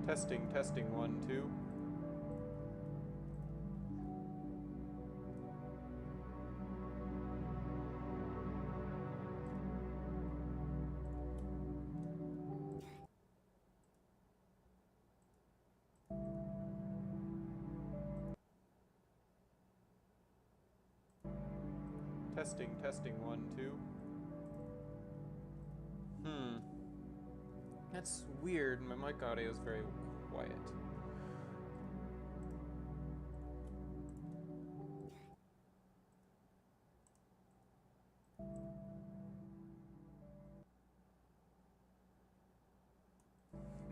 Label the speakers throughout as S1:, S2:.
S1: Testing, testing, 1, 2. Testing, testing, 1, 2. That's weird. My mic audio is very quiet.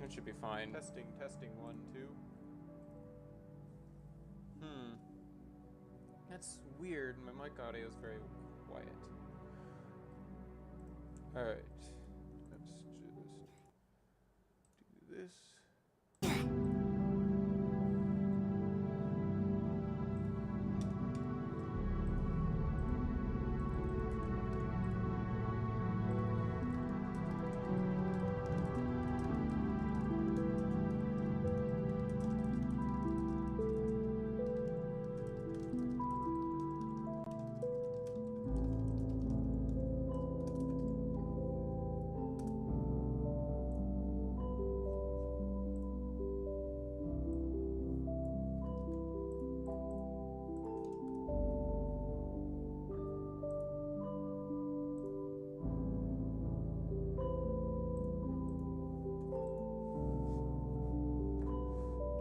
S1: It should be fine. Testing, testing, 1, 2. That's weird. My mic audio is very quiet. Alright. Let's just do this.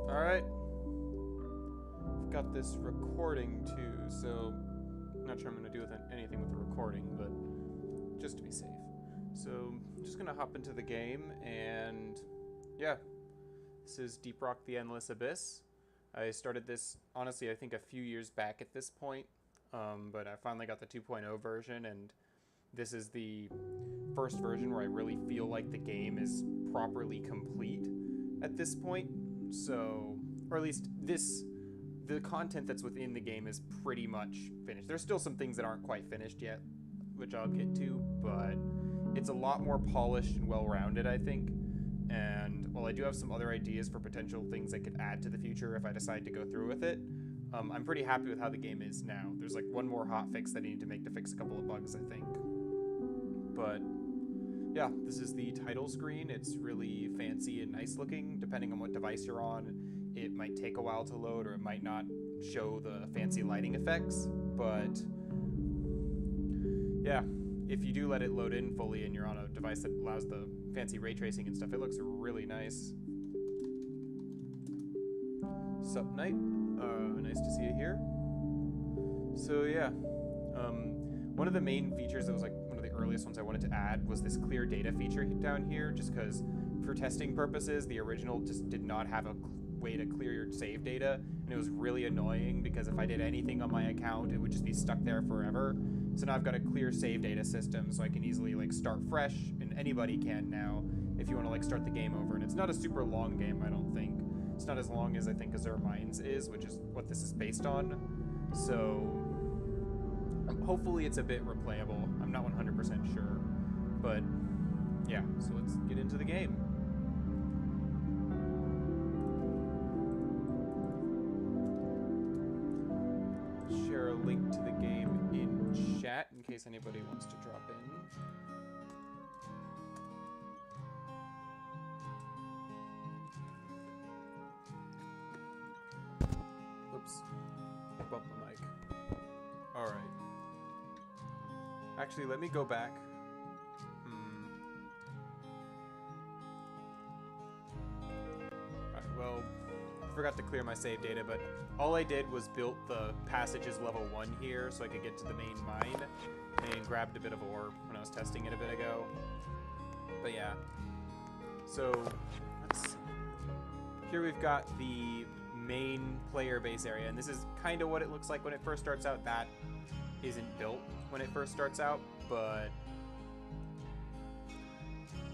S1: Alright. I've got this recording too, so I'm not sure I'm going to do anything with the recording, but just to be safe. So I'm just going to hop into the game, and yeah, this is Deeprock the Endless Abyss. I started this, honestly, I think a few years back at this point, but I finally got the 2.0 version, and this is the first version where I really feel like the game is properly complete at this point. So, or at least the content that's within the game is pretty much finished. There's still some things that aren't quite finished yet, which I'll get to, but it's a lot more polished and well-rounded, I think. And while I do have some other ideas for potential things I could add to the future if I decide to go through with it, I'm pretty happy with how the game is now. There's like one more hotfix that I need to make to fix a couple of bugs, I think. But yeah, this is the title screen. It's really fancy and nice looking. Depending on what device you're on, it might take a while to load, or it might not show the fancy lighting effects. But yeah, if you do let it load in fully and you're on a device that allows the fancy ray tracing and stuff, it looks really nice. Sup, Knight? Nice to see you here. So yeah, one of the main features that was like one of the earliest ones I wanted to add was this clear data feature down here, just because for testing purposes, the original just did not have a way to clear your save data, and it was really annoying because if I did anything on my account, it would just be stuck there forever. So now I've got a clear save data system, so I can easily like start fresh, and anybody can now if you want to like start the game over. And it's not a super long game, I don't think. It's not as long as I think Azure Mines is, which is what this is based on. So hopefully it's a bit replayable. I'm not 100% sure, but yeah, so let's get into the game. Share a link to the game in chat in case anybody wants to drop in. Oops, bump the mic. All right. Actually, let me go back. Right, well, I forgot to clear my save data, but all I did was built the passages level 1 here so I could get to the main mine, and grabbed a bit of ore when I was testing it a bit ago. But yeah, so let's see. Here we've got the main player base area, and this is kind of what it looks like when it first starts out. That isn't built when it first starts out, but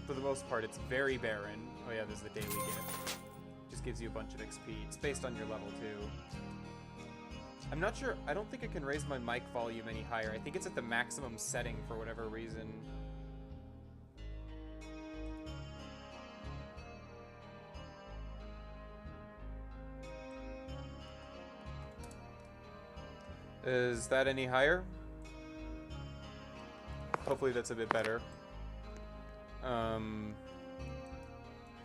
S1: for the most part it's very barren. Oh yeah, there's the daily gift. Just gives you a bunch of XP. It's based on your level too. I'm not sure, I don't think I can raise my mic volume any higher. I think it's at the maximum setting for whatever reason. Is that any higher? Hopefully that's a bit better.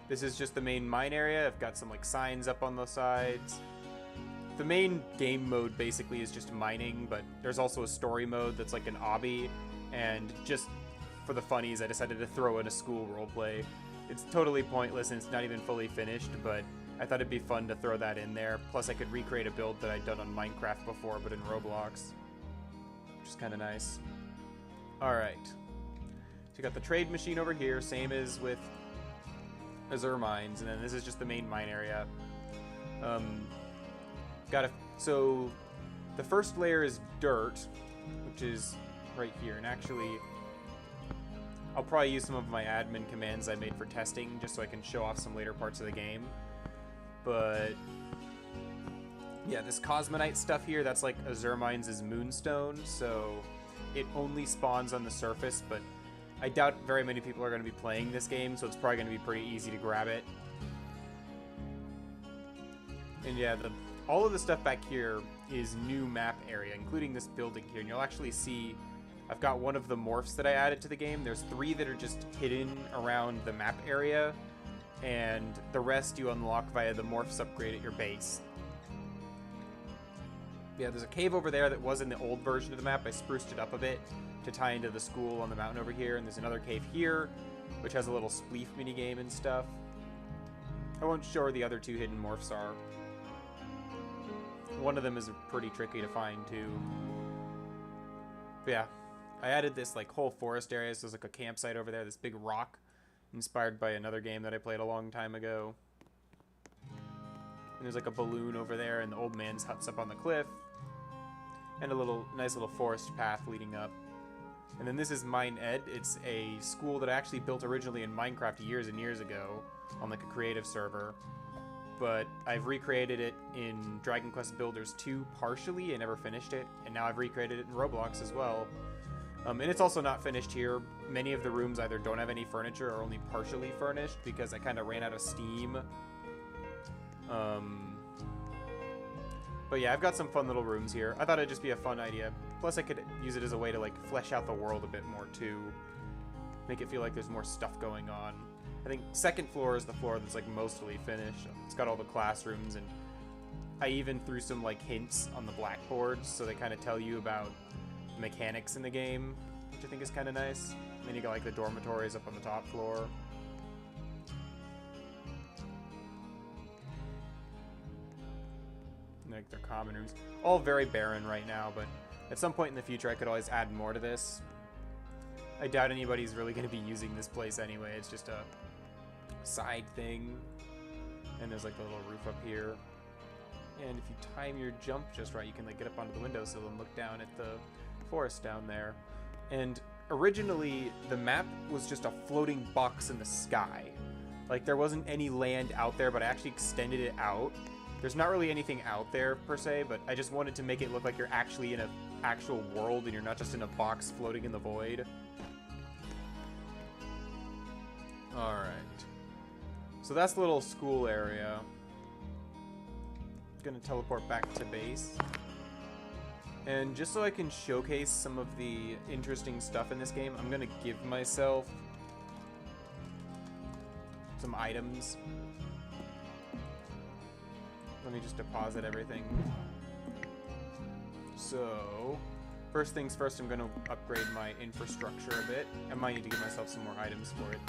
S1: This is just the main mine area. I've got some like signs up on the sides. The main game mode basically is just mining, but there's also a story mode that's like an obby, and just for the funnies, I decided to throw in a school roleplay. It's totally pointless and it's not even fully finished, but I thought it'd be fun to throw that in there. Plus I could recreate a build that I'd done on Minecraft before, but in Roblox, which is kind of nice. Alright, so you got the trade machine over here, same as with Azure Mines, and then this is just the main mine area. So the first layer is dirt, which is right here, and actually I'll probably use some of my admin commands I made for testing just so I can show off some later parts of the game. But yeah, this Cosmonite stuff here, that's like Azure Mines' moonstone, so it only spawns on the surface, but I doubt very many people are going to be playing this game, so it's probably going to be pretty easy to grab it. And yeah, all of the stuff back here is new map area, including this building here, and you'll actually see I've got one of the morphs that I added to the game. There's 3 that are just hidden around the map area, and the rest you unlock via the morphs upgrade at your base. Yeah, there's a cave over there that was in the old version of the map. I spruced it up a bit to tie into the school on the mountain over here, and there's another cave here, which has a little spleef minigame and stuff. I won't show where the other 2 hidden morphs are. One of them is pretty tricky to find, too. But yeah, I added this like whole forest area, so there's like a campsite over there, this big rock, inspired by another game that I played a long time ago. And there's like a balloon over there, and the old man's hut's up on the cliff, and a nice little forest path leading up. And then this is Mine Ed. It's a school that I actually built originally in Minecraft years and years ago on like a creative server. But I've recreated it in Dragon Quest Builders 2 partially. I never finished it, and now I've recreated it in Roblox as well. And it's also not finished here. Many of the rooms either don't have any furniture or only partially furnished because I kind of ran out of steam. But yeah, I've got some fun little rooms here. I thought it'd just be a fun idea. Plus I could use it as a way to like flesh out the world a bit more too. Make it feel like there's more stuff going on. I think second floor is the floor that's like mostly finished. It's got all the classrooms, and I even threw some like hints on the blackboards so they kind of tell you about the mechanics in the game, which I think is kind of nice. And then you got like the dormitories up on the top floor. And, like their common rooms. All very barren right now, but at some point in the future I could always add more to this. I doubt anybody's really going to be using this place anyway. It's just a side thing. And there's like the little roof up here. And if you time your jump just right, you can like get up onto the windowsill and look down at the forest down there. And originally the map was just a floating box in the sky. Like there wasn't any land out there, but I actually extended it out. There's not really anything out there per se, but I just wanted to make it look like you're actually in an actual world and you're not just in a box floating in the void. Alright. So that's the little school area. Gonna teleport back to base. And just so I can showcase some of the interesting stuff in this game, I'm gonna give myself some items. Let me just deposit everything. So, first things first, I'm gonna upgrade my infrastructure a bit. I might need to give myself some more items for it.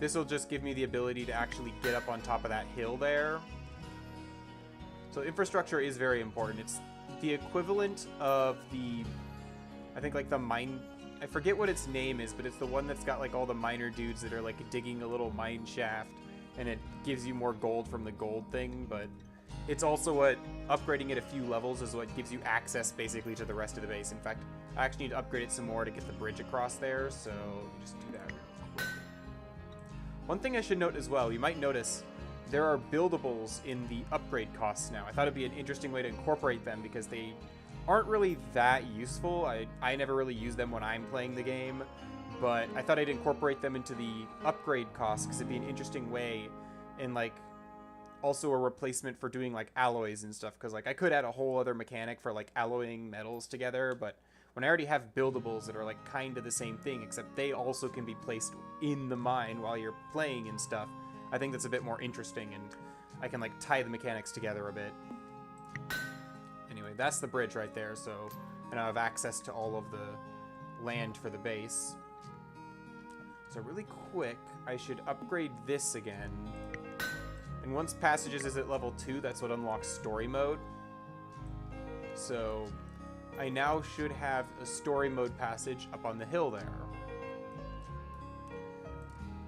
S1: This will just give me the ability to actually get up on top of that hill there. So infrastructure is very important. It's the equivalent of the, I think like the mine, I forget what its name is, but it's the one that's got like all the miner dudes that are like digging a little mine shaft, and it gives you more gold from the gold thing, but it's also what, upgrading it a few levels is what gives you access basically to the rest of the base. In fact, I actually need to upgrade it some more to get the bridge across there, so just do that real quick. One thing I should note as well, you might notice there are buildables in the upgrade costs now. I thought it'd be an interesting way to incorporate them because they aren't really that useful. I never really use them when I'm playing the game, but I thought I'd incorporate them into the upgrade costs because it'd be an interesting way in like also a replacement for doing like alloys and stuff, because like I could add a whole other mechanic for like alloying metals together, but when I already have buildables that are like kind of the same thing, except they also can be placed in the mine while you're playing and stuff, I think that's a bit more interesting, and I can like tie the mechanics together a bit. Anyway, that's the bridge right there, so and I have access to all of the land for the base. So really quick, I should upgrade this again. And once Passages is at level 2, that's what unlocks story mode. So I now should have a story mode passage up on the hill there.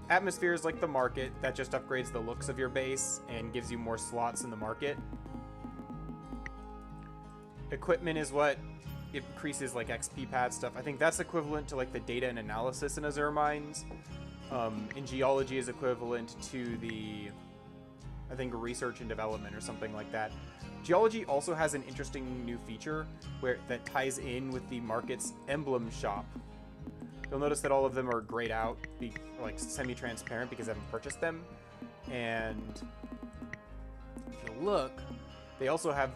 S1: Atmosphere is like the market, that just upgrades the looks of your base and gives you more slots in the market. Equipment is what increases like XP pad stuff. I think that's equivalent to like the data and analysis in Azure Mines. In geology is equivalent to the, I think, research and development or something like that. Geology also has an interesting new feature that ties in with the market's emblem shop. You'll notice that all of them are grayed out, like semi-transparent, because I haven't purchased them. And if you look, they also have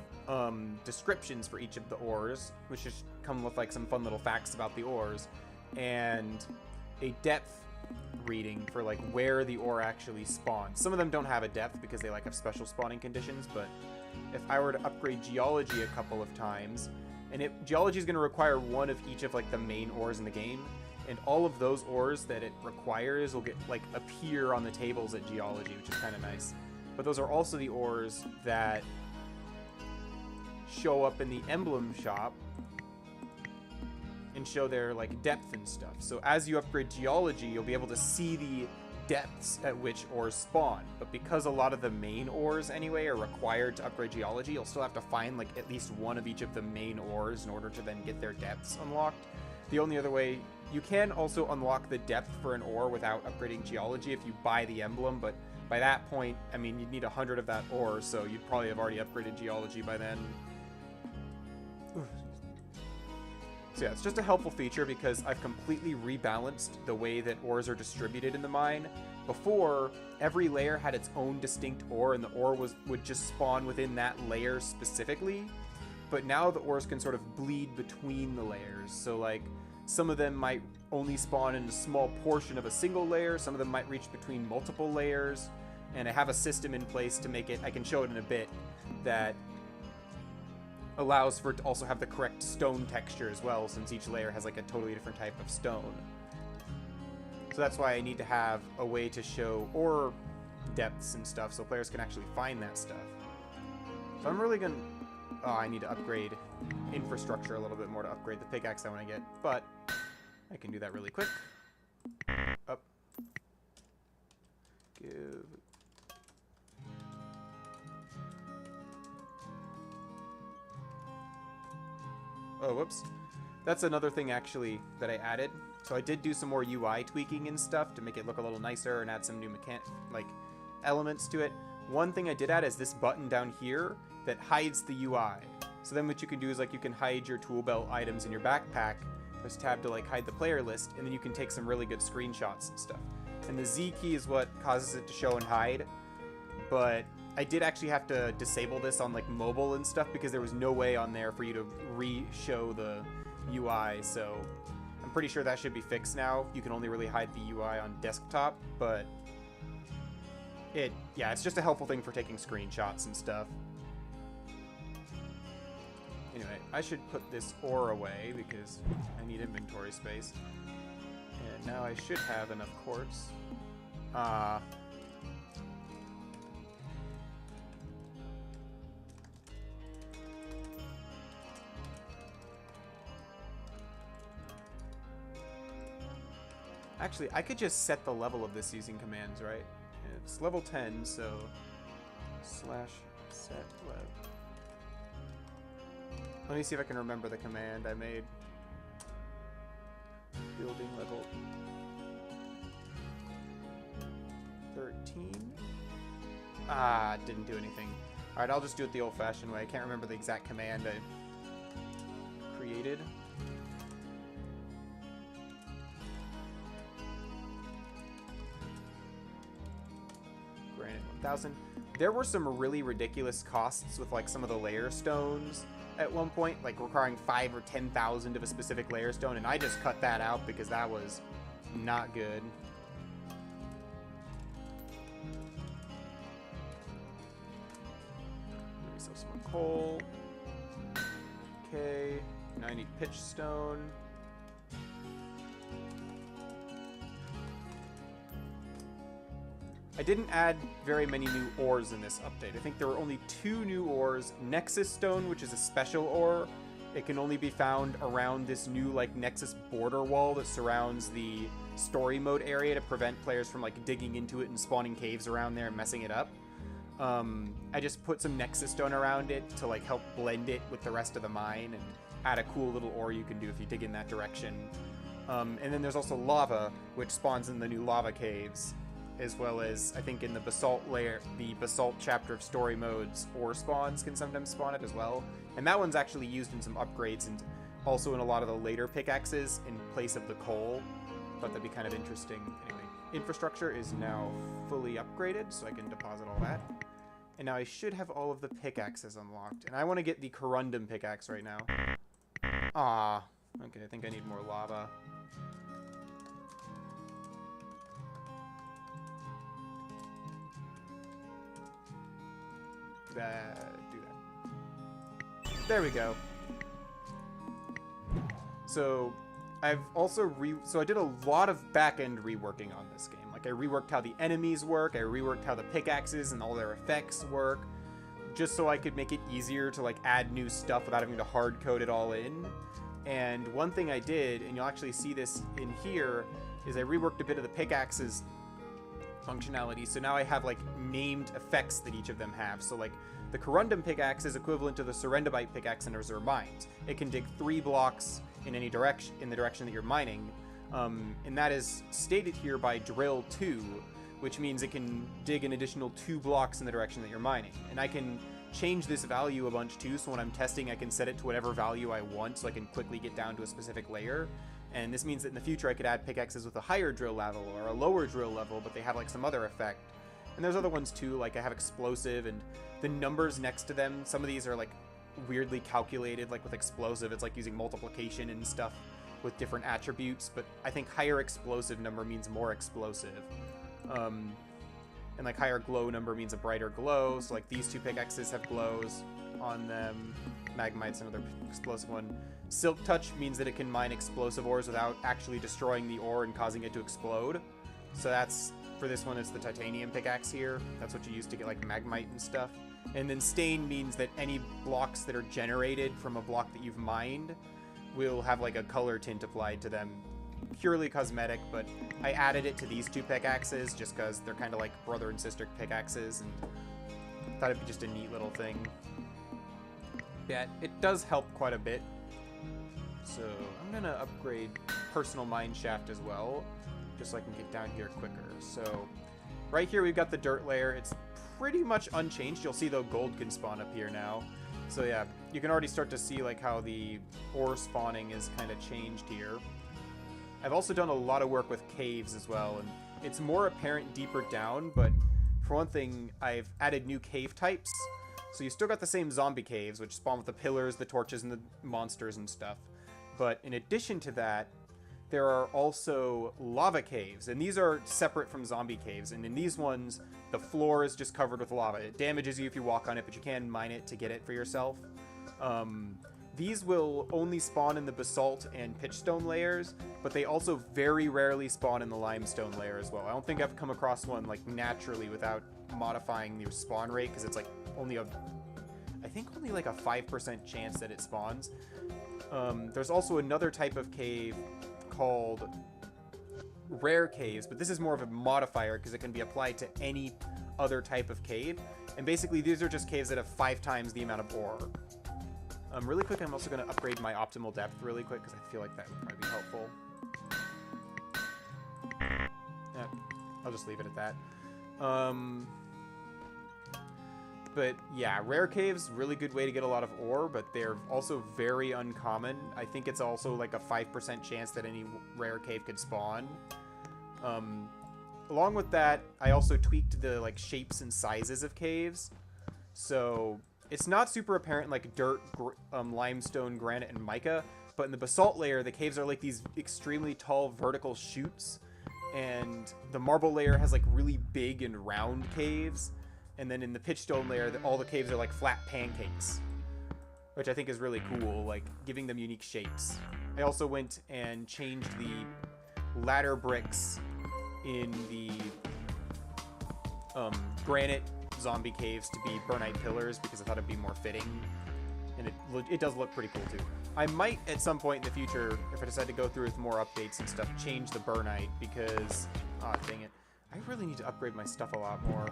S1: descriptions for each of the ores, which just come with like some fun little facts about the ores, and a depth reading for like where the ore actually spawns. Some of them don't have a depth because they like have special spawning conditions, but if I were to upgrade geology a couple of times, and geology is going to require one of each of like the main ores in the game, and all of those ores that it requires will get like appear on the tables at geology, which is kind of nice. But those are also the ores that show up in the emblem shop and show their like depth and stuff. So as you upgrade geology, you'll be able to see the depths at which ores spawn. But because a lot of the main ores anyway are required to upgrade geology, you'll still have to find like at least one of each of the main ores in order to then get their depths unlocked. The only other way, you can also unlock the depth for an ore without upgrading geology if you buy the emblem, but by that point, I mean, you'd need 100 of that ore, so you'd probably have already upgraded geology by then. So yeah, it's just a helpful feature because I've completely rebalanced the way that ores are distributed in the mine. Before, every layer had its own distinct ore, and the ore would just spawn within that layer specifically. But now the ores can sort of bleed between the layers. So like, some of them might only spawn in a small portion of a single layer, some of them might reach between multiple layers, and I have a system in place to make it, I can show it in a bit, that allows for it to also have the correct stone texture as well, since each layer has like a totally different type of stone. So that's why I need to have a way to show ore depths and stuff so players can actually find that stuff. So I'm really gonna... Oh, I need to upgrade infrastructure a little bit more to upgrade the pickaxe I want to get, but I can do that really quick. Up. Give... Oh, whoops. That's another thing, actually, that I added. So I did do some more UI tweaking and stuff to make it look a little nicer and add some new elements to it. One thing I did add is this button down here that hides the UI. So then what you can do is like you can hide your tool belt items in your backpack. There's a tab to like hide the player list, and then you can take some really good screenshots and stuff. And the Z key is what causes it to show and hide. But I did actually have to disable this on like mobile and stuff because there was no way on there for you to re-show the UI. So I'm pretty sure that should be fixed now. You can only really hide the UI on desktop, but yeah, it's just a helpful thing for taking screenshots and stuff. Anyway, I should put this ore away because I need inventory space. And now I should have enough quartz. Actually, I could just set the level of this using commands, right? It's level 10, so /set lev. Let me see if I can remember the command I made. Building level 13. Didn't do anything. Alright, I'll just do it the old-fashioned way. I can't remember the exact command I created. Granite 8,000. There were some really ridiculous costs with like some of the layer stones at one point, like requiring 5 or 10,000 of a specific layer stone, and I just cut that out because that was not good. Let me sell some more coal. Okay, now I need pitch stone. I didn't add very many new ores in this update. I think there were only 2 new ores. Nexus Stone, which is a special ore. It can only be found around this new like Nexus border wall that surrounds the story mode area to prevent players from like digging into it and spawning caves around there and messing it up. I just put some Nexus Stone around it to like help blend it with the rest of the mine and add a cool little ore you can do if you dig in that direction. And then there's also lava, which spawns in the new lava caves, as well as, I think in the basalt layer, the basalt chapter of story modes, ore spawns can sometimes spawn it as well. And that one's actually used in some upgrades and also in a lot of the later pickaxes in place of the coal. Thought that'd be kind of interesting. Anyway, infrastructure is now fully upgraded, so I can deposit all that. And now I should have all of the pickaxes unlocked. And I want to get the corundum pickaxe right now. Ah, okay, I think I need more lava. Do that. There we go. So I've also so I did a lot of back-end reworking on this game. Like I reworked how the enemies work, I reworked how the pickaxes and all their effects work, just so I could make it easier to like add new stuff without having to hard code it all in. And one thing I did, and you'll actually see this in here, is I reworked a bit of the pickaxes functionality. So now I have like named effects that each of them have. So like the corundum pickaxe is equivalent to the serendibite pickaxe in Reserve Mines. It can dig 3 blocks in any direction, in the direction that you're mining. And that is stated here by drill 2, which means it can dig an additional 2 blocks in the direction that you're mining. And I can change this value a bunch too, so when I'm testing I can set it to whatever value I want, so I can quickly get down to a specific layer. And this means that in the future I could add pickaxes with a higher drill level or a lower drill level, but they have like some other effect. And there's other ones too, like I have explosive, and the numbers next to them, some of these are like weirdly calculated, like with explosive it's like using multiplication and stuff with different attributes, but I think higher explosive number means more explosive. And like higher glow number means a brighter glow, so like these 2 pickaxes have glows on them. Magmite's another explosive one. Silk Touch means that it can mine explosive ores without actually destroying the ore and causing it to explode. So that's, for this one, it's the titanium pickaxe here. That's what you use to get like Magmite and stuff. And then Stain means that any blocks that are generated from a block that you've mined will have like a color tint applied to them. Purely cosmetic, but I added it to these 2 pickaxes just because they're kind of like brother and sister pickaxes, and thought it'd be just a neat little thing. Yeah, it does help quite a bit. So I'm gonna upgrade personal mine shaft as well, just so I can get down here quicker. So right here we've got the dirt layer. It's pretty much unchanged. You'll see though gold can spawn up here now. So yeah, you can already start to see like how the ore spawning is kind of changed here. I've also done a lot of work with caves as well, and it's more apparent deeper down, but for one thing, I've added new cave types. So you still got the same zombie caves, which spawn with the pillars, the torches, and the monsters and stuff. But in addition to that, there are also lava caves, and these are separate from zombie caves. And in these ones, the floor is just covered with lava. It damages you if you walk on it, but you can mine it to get it for yourself. These will only spawn in the basalt and pitchstone layers, but they also very rarely spawn in the limestone layer as well. I don't think I've come across one like naturally without modifying the spawn rate, because it's like only I think only like a 5% chance that it spawns. There's also another type of cave called rare caves, but this is more of a modifier because it can be applied to any other type of cave. And basically these are just caves that have 5 times the amount of ore. Really quick, I'm also going to upgrade my optimal depth really quick because I feel like that would probably be helpful. Yeah, I'll just leave it at that. But yeah, rare caves, really good way to get a lot of ore, but they're also very uncommon. I think it's also like a 5% chance that any rare cave could spawn. along with that, I also tweaked the like shapes and sizes of caves. So it's not super apparent in like dirt, limestone, granite, and mica, but in the basalt layer, the caves are like these extremely tall vertical chutes, and the marble layer has like really big and round caves, and then in the pitchstone layer, all the caves are like flat pancakes, which I think is really cool, like giving them unique shapes. I also went and changed the ladder bricks in the granite zombie caves to be burnite pillars because I thought it'd be more fitting, and it does look pretty cool too. I might at some point in the future, if I decide to go through with more updates and stuff, change the burnite because, dang it, I really need to upgrade my stuff a lot more.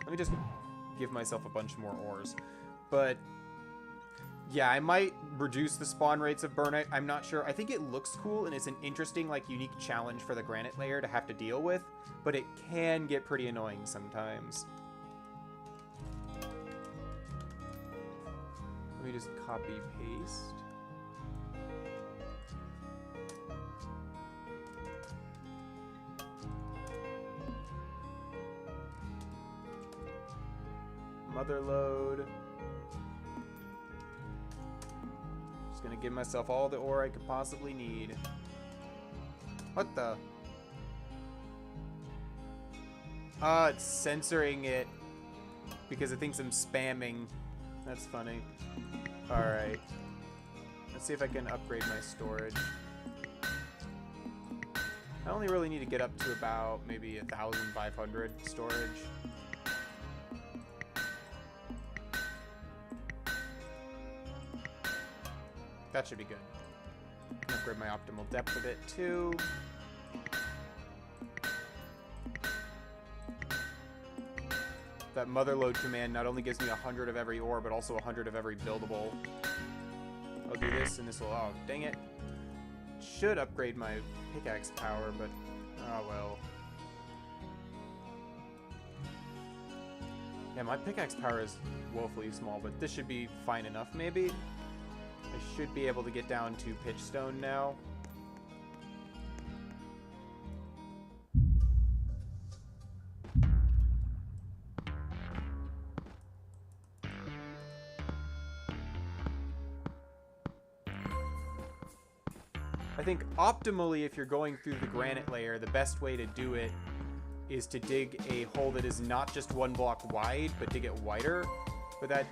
S1: Let me just give myself a bunch more ores. But yeah, I might reduce the spawn rates of burnite. I'm not sure. I think it looks cool and it's an interesting, like, unique challenge for the granite layer to have to deal with, but it can get pretty annoying sometimes. Let me just copy paste. Mother load. Just gonna give myself all the ore I could possibly need. What the? It's censoring it because it thinks I'm spamming. That's funny. Alright. Let's see if I can upgrade my storage. I only really need to get up to about maybe 1,500 storage. That should be good. Upgrade my optimal depth a bit too. That mother load command not only gives me 100 of every ore, but also 100 of every buildable. I'll do this, and this will... Oh, dang it. Should upgrade my pickaxe power, but... Oh, well. Yeah, my pickaxe power is woefully small, but this should be fine enough, maybe? I should be able to get down to pitchstone now. I think optimally, if you're going through the granite layer, the best way to do it is to dig a hole that is not just 1 block wide, but dig it wider. But that,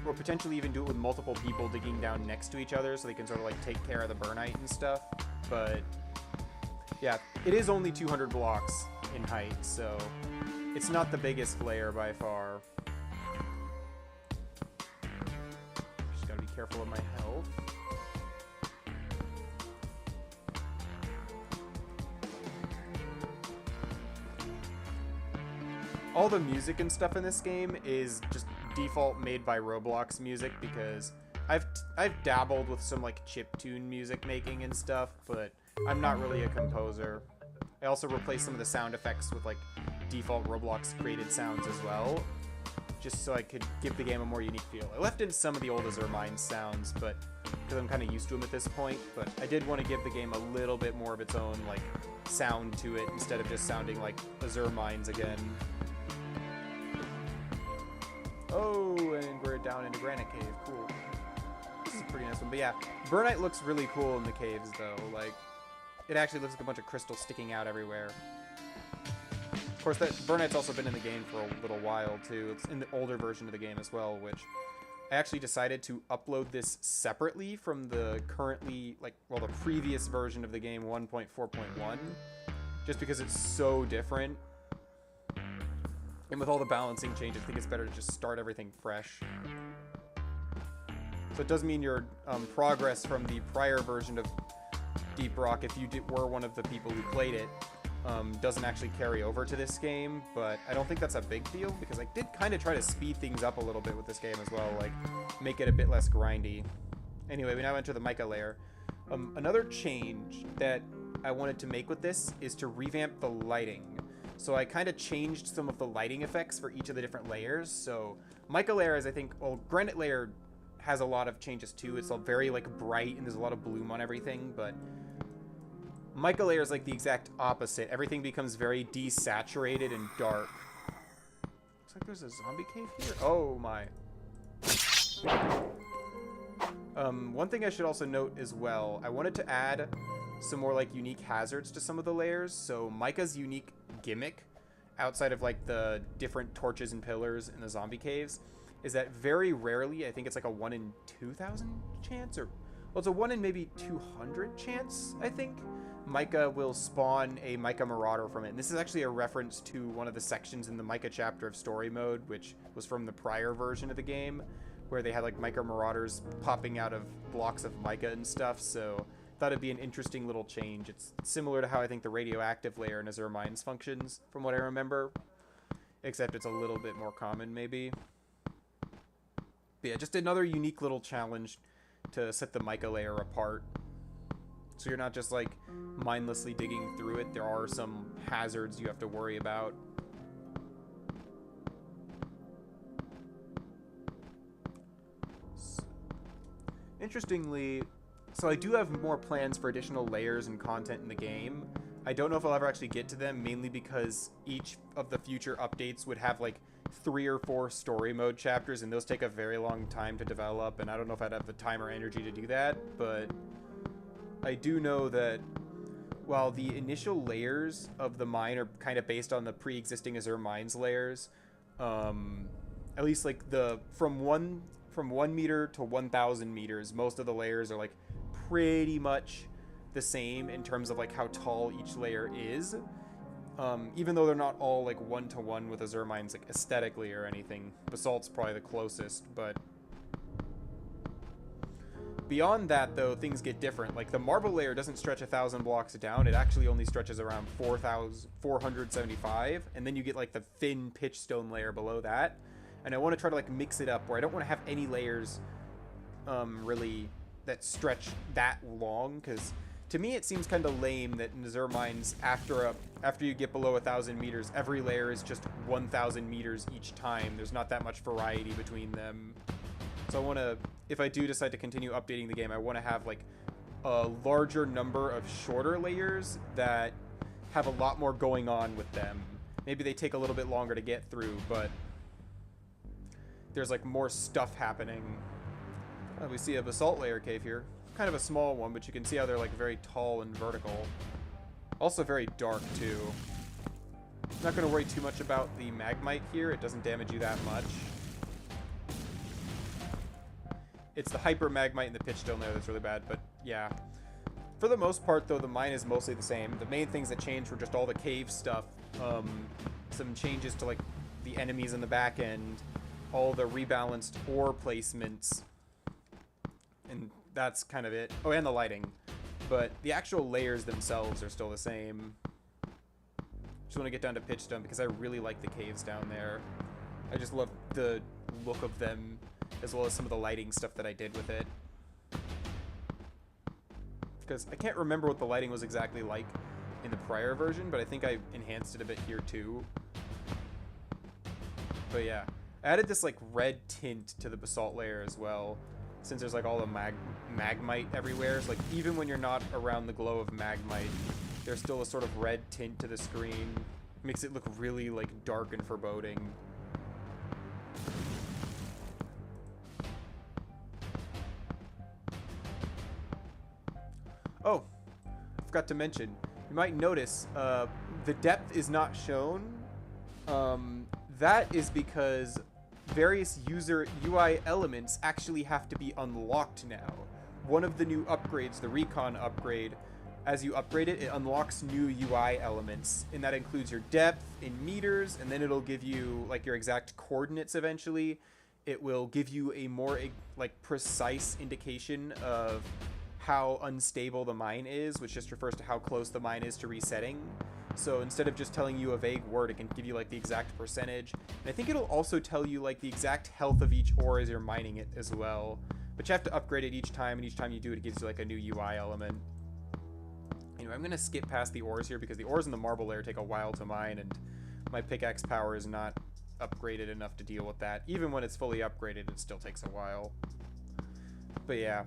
S1: or potentially even do it with multiple people digging down next to each other so they can sort of like take care of the burnite and stuff. But yeah, it is only 200 blocks in height, so it's not the biggest layer by far. Just gotta be careful of my health. All the music and stuff in this game is just default made by Roblox music because I've dabbled with some like chiptune music making and stuff, but I'm not really a composer. I also replaced some of the sound effects with like default Roblox created sounds as well, just so I could give the game a more unique feel. I left in some of the old Azure Mines sounds, but because I'm kind of used to them at this point, but I did want to give the game a little bit more of its own like sound to it instead of just sounding like Azure Mines again. Oh, and we're down into Granite Cave. Cool. This is a pretty nice one. But yeah, Burnite looks really cool in the caves, though. Like, it actually looks like a bunch of crystals sticking out everywhere. Of course, that Burnite's also been in the game for a little while, too. It's in the older version of the game as well, which I actually decided to upload this separately from the currently, like, well, the previous version of the game, 1.4.1, just because it's so different. And with all the balancing changes, I think it's better to just start everything fresh. So it does mean your progress from the prior version of Deeprock, if you were one of the people who played it, doesn't actually carry over to this game. But I don't think that's a big deal, because I did kind of try to speed things up a little bit with this game as well, like make it a bit less grindy. Anyway, we now enter the mica layer. Another change that I wanted to make with this is to revamp the lighting. So I kind of changed some of the lighting effects for each of the different layers. So mica layer is, I think, well, granite layer has a lot of changes too. It's all very like bright and there's a lot of bloom on everything, but Mica layer is like the exact opposite. Everything becomes very desaturated and dark. Looks like there's a zombie cave here. Oh my. One thing I should also note as well, I wanted to add some more like unique hazards to some of the layers. So Mica's unique gimmick, outside of like the different torches and pillars in the zombie caves, is that very rarely, I think it's like a 1 in 2,000 chance, or well, it's a 1 in maybe 200 chance, I think, Mica will spawn a Mica Marauder from it. And this is actually a reference to one of the sections in the Mica chapter of story mode, which was from the prior version of the game, where they had like Mica Marauders popping out of blocks of mica and stuff. So I thought it'd be an interesting little change. It's similar to how I think the radioactive layer in Azure Mines functions, from what I remember, except it's a little bit more common maybe. But yeah, just another unique little challenge to set the mica layer apart. So you're not just like mindlessly digging through it. There are some hazards you have to worry about. Interestingly, so I do have more plans for additional layers and content in the game. I don't know if I'll ever actually get to them, mainly because each of the future updates would have like 3 or 4 story mode chapters, and those take a very long time to develop, and I don't know if I'd have the time or energy to do that, but I do know that while the initial layers of the mine are kind of based on the pre-existing Azure Mines layers, at least like the from 1 meter to 1,000 meters, most of the layers are like pretty much the same in terms of like how tall each layer is, even though they're not all like 1-to-1 with Azure Mines like aesthetically or anything. Basalt's probably the closest, but beyond that though, things get different. Like the marble layer doesn't stretch 1,000 blocks down, it actually only stretches around 4,475, and then you get like the thin pitch stone layer below that. And I want to try to like mix it up where I don't want to have any layers really that stretch that long, because to me it seems kind of lame that in Azure Mines after you get below 1,000 meters, every layer is just 1,000 meters each time. There's not that much variety between them. So I want to, if I do decide to continue updating the game, I want to have like a larger number of shorter layers that have a lot more going on with them. Maybe they take a little bit longer to get through, but there's like more stuff happening. We see a basalt layer cave here. Kind of a small one, but you can see how they're like very tall and vertical. Also very dark too. I'm not going to worry too much about the magmite here. It doesn't damage you that much. It's the hyper magmite and the pitchstone layer that's really bad, but yeah. For the most part though, the mine is mostly the same. The main things that changed were just all the cave stuff. Some changes to like the enemies in the back end, all the rebalanced ore placements, and that's kind of it. Oh, and the lighting. But the actual layers themselves are still the same. Just want to get down to pitchstone because I really like the caves down there. I just love the look of them, as well as some of the lighting stuff that I did with it. Because I can't remember what the lighting was exactly like in the prior version, but I think I enhanced it a bit here too. But yeah, I added this like red tint to the basalt layer as well, since there's like all the magmite everywhere. So like even when you're not around the glow of magmite, there's still a sort of red tint to the screen. Makes it look really like dark and foreboding. Oh, I forgot to mention, you might notice the depth is not shown. That is because various user UI elements actually have to be unlocked now. One of the new upgrades, the Recon upgrade, as you upgrade it, it unlocks new UI elements, and that includes your depth in meters, and then it'll give you like your exact coordinates eventually. It will give you a more like precise indication of how unstable the mine is, which just refers to how close the mine is to resetting. So instead of just telling you a vague word, it can give you like the exact percentage. And I think it'll also tell you like the exact health of each ore as you're mining it as well. But you have to upgrade it each time, and each time you do it, it gives you like a new UI element. Anyway, I'm gonna skip past the ores here because the ores in the marble layer take a while to mine, and my pickaxe power is not upgraded enough to deal with that. Even when it's fully upgraded, it still takes a while. But yeah,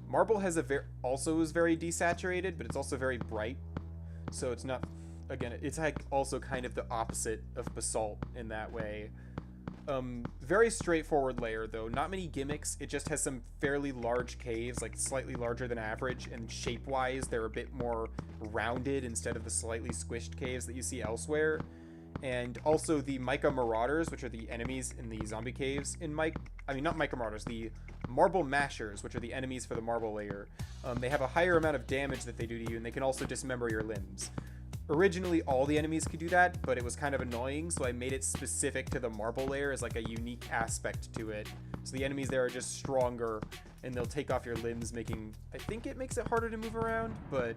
S1: Marble has also is very desaturated, but it's also very bright. So it's not, again, it's like also kind of the opposite of basalt in that way. Very straightforward layer though, not many gimmicks. It just has some fairly large caves, like slightly larger than average, and shape-wise they're a bit more rounded instead of the slightly squished caves that you see elsewhere. And also the Mica Marauders, which are the enemies in the zombie caves in not Mica Marauders, the Marble Mashers, which are the enemies for the marble layer. They have a higher amount of damage that they do to you, and they can also dismember your limbs. Originally, all the enemies could do that, but it was kind of annoying, so I made it specific to the marble layer as like a unique aspect to it. So the enemies there are just stronger, and they'll take off your limbs, I think it makes it harder to move around, but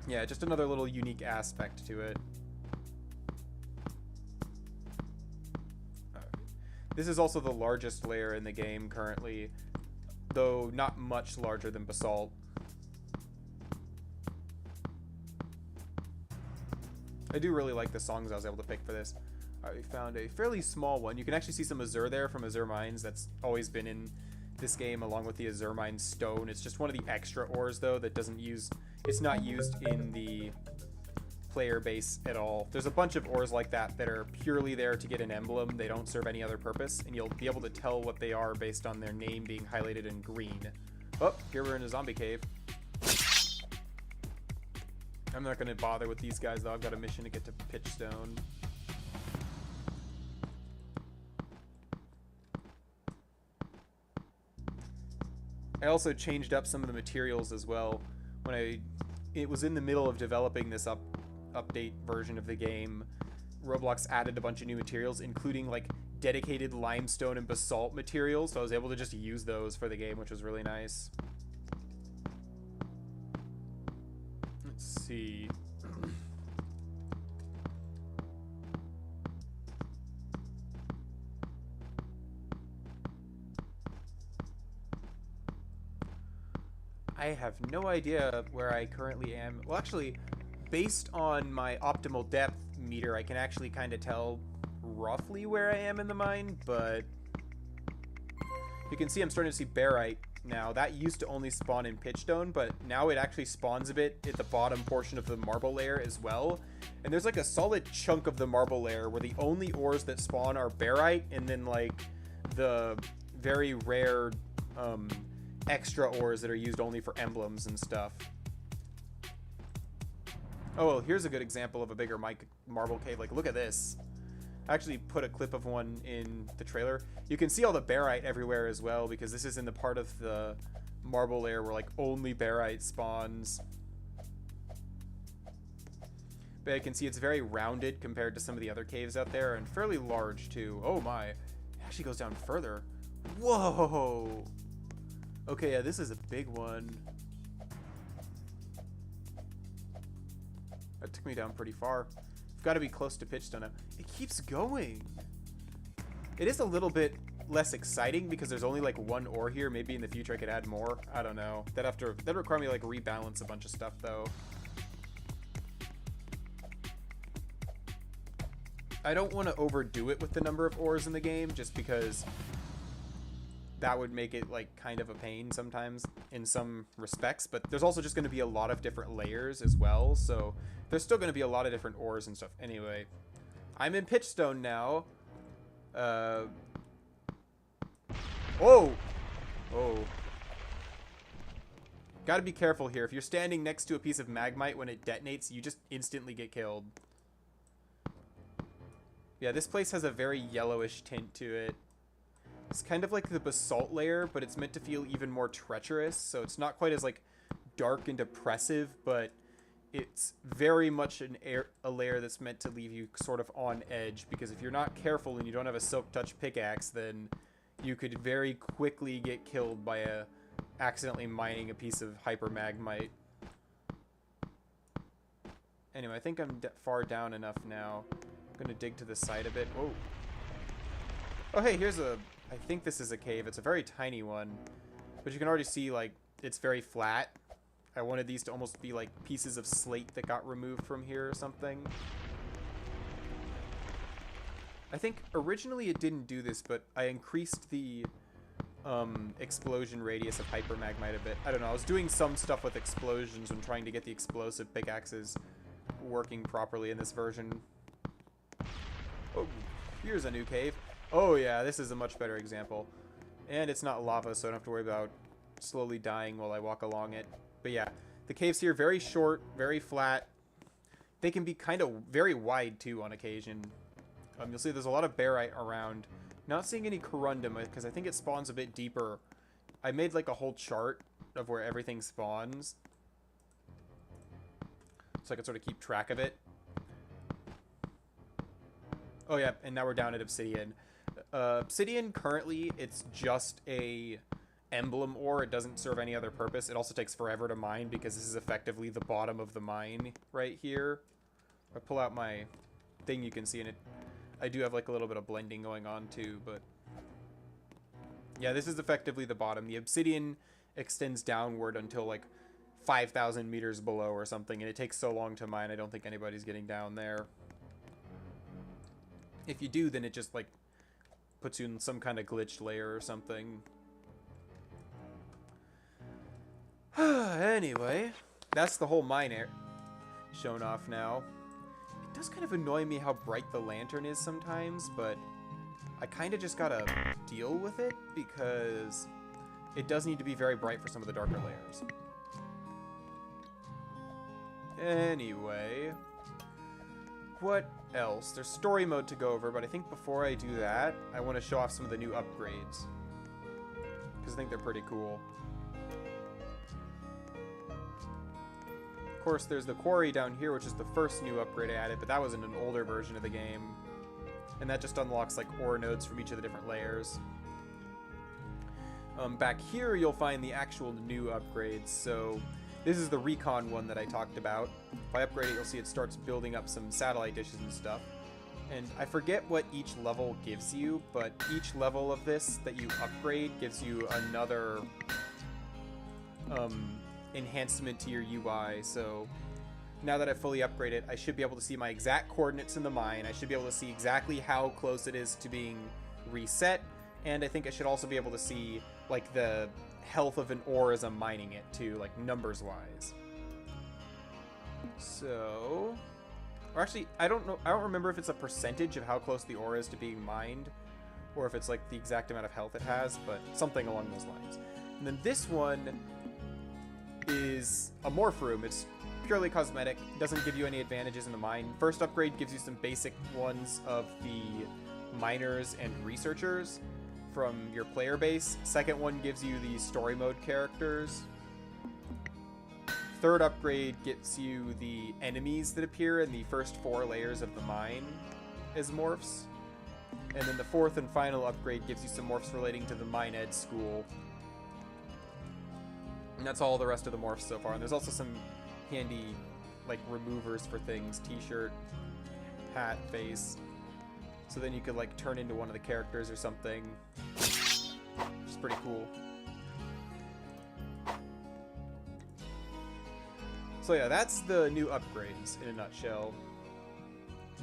S1: yeah, just another little unique aspect to it. This is also the largest layer in the game currently, though not much larger than basalt. I do really like the songs I was able to pick for this. I found a fairly small one. You can actually see some Azure there from Azure Mines. That's always been in this game along with the Azure Mines stone. It's just one of the extra ores though that it's not used in the player base at all. There's a bunch of ores like that that are purely there to get an emblem. They don't serve any other purpose, and you'll be able to tell what they are based on their name being highlighted in green. Oh, here we're in a zombie cave. I'm not going to bother with these guys though. I've got a mission to get to Pitchstone. I also changed up some of the materials as well. It was in the middle of developing this update version of the game, Roblox added a bunch of new materials, including like dedicated limestone and basalt materials, so I was able to just use those for the game, which was really nice. Let's see. I have no idea where I currently am. Well, actually, based on my optimal depth meter, I can actually kind of tell roughly where I am in the mine, but you can see I'm starting to see barite now. That used to only spawn in pitchstone, but now it actually spawns a bit at the bottom portion of the marble layer as well. And there's like a solid chunk of the marble layer where the only ores that spawn are barite, and then like the very rare extra ores that are used only for emblems and stuff. Oh, well, here's a good example of a bigger marble cave. Like, look at this. I actually put a clip of one in the trailer. You can see all the barite everywhere as well, because this is in the part of the marble layer where like only barite spawns. But I can see it's very rounded compared to some of the other caves out there, and fairly large too. Oh my, it actually goes down further. Whoa. Okay, yeah, this is a big one. That took me down pretty far. I've got to be close to pitchstone now. It keeps going. It is a little bit less exciting because there's only like one ore here. Maybe in the future I could add more. I don't know. That'd require me to like rebalance a bunch of stuff though. I don't want to overdo it with the number of ores in the game, just because that would make it like kind of a pain sometimes in some respects, but there's also just going to be a lot of different layers as well, so there's still going to be a lot of different ores and stuff. Anyway, I'm in pitchstone now. Oh, gotta be careful here. If you're standing next to a piece of magmite when it detonates, you just instantly get killed. Yeah, this place has a very yellowish tint to it. It's kind of like the basalt layer, but it's meant to feel even more treacherous, so it's not quite as like dark and oppressive, but it's very much a layer that's meant to leave you sort of on edge, because if you're not careful and you don't have a silk touch pickaxe, then you could very quickly get killed by accidentally mining a piece of hypermagmite. Anyway, I think I'm far down enough now. I'm gonna dig to the side a bit. Whoa. Oh, hey, I think this is a cave. It's a very tiny one, but you can already see like it's very flat. I wanted these to almost be like pieces of slate that got removed from here or something. I think originally it didn't do this, but I increased the explosion radius of hypermagmite a bit. I don't know. I was doing some stuff with explosions when trying to get the explosive pickaxes working properly in this version. Oh, here's a new cave. Oh yeah, this is a much better example. And it's not lava, so I don't have to worry about slowly dying while I walk along it. But yeah, the caves here, very short, very flat. They can be kind of very wide, too, on occasion. You'll see there's a lot of barite around. Not seeing any corundum, because I think it spawns a bit deeper. I made, like, a whole chart of where everything spawns, so I can sort of keep track of it. Oh, yeah, and now we're down at obsidian. Obsidian, currently, it's just a emblem ore. It doesn't serve any other purpose. It also takes forever to mine because this is effectively the bottom of the mine right here. If I pull out my thing, you can see in it. I do have like a little bit of blending going on too, but yeah, this is effectively the bottom. The obsidian extends downward until like 5,000 meters below or something, and it takes so long to mine, I don't think anybody's getting down there. If you do, then it just like puts you in some kind of glitched layer or something. Anyway, that's the whole mine shown off now. It does kind of annoy me how bright the lantern is sometimes, but I kind of just gotta deal with it because it does need to be very bright for some of the darker layers. Anyway, what else? There's story mode to go over, but I think before I do that, I want to show off some of the new upgrades because I think they're pretty cool. Of course, there's the quarry down here, which is the first new upgrade I added, but that was in an older version of the game. And that just unlocks like ore nodes from each of the different layers. Back here, you'll find the actual new upgrades. So this is the recon one that I talked about. If I upgrade it, you'll see it starts building up some satellite dishes and stuff. And I forget what each level gives you, but each level of this that you upgrade gives you another enhancement to your UI. So now that I've fully upgraded, I should be able to see my exact coordinates in the mine. I should be able to see exactly how close it is to being reset, and I think I should also be able to see like the health of an ore as I'm mining it too, like numbers wise. So, or actually, I don't remember if it's a percentage of how close the ore is to being mined, or if it's like the exact amount of health it has, but something along those lines. And then this one is a morph room. It's purely cosmetic. It doesn't give you any advantages in the mine. First upgrade gives you some basic ones of the miners and researchers from your player base. Second one gives you the story mode characters. Third upgrade gets you the enemies that appear in the first 4 layers of the mine as morphs. And then the fourth and final upgrade gives you some morphs relating to the mine ed school. And that's all the rest of the morphs so far. And there's also some handy, like, removers for things. T-shirt, hat, face. So then you could, like, turn into one of the characters or something. Which is pretty cool. So yeah, that's the new upgrades in a nutshell.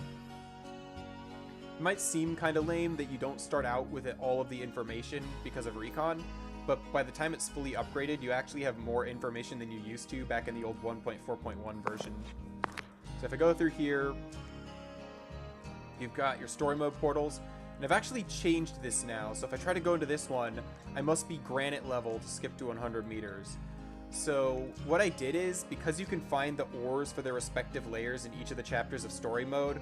S1: It might seem kind of lame that you don't start out with all of the information because of recon, but by the time it's fully upgraded, you actually have more information than you used to back in the old 1.4.1 version. So if I go through here, you've got your story mode portals, and I've actually changed this now. So if I try to go into this one, I must be granite level to skip to 100 meters. So what I did is, because you can find the ores for their respective layers in each of the chapters of story mode,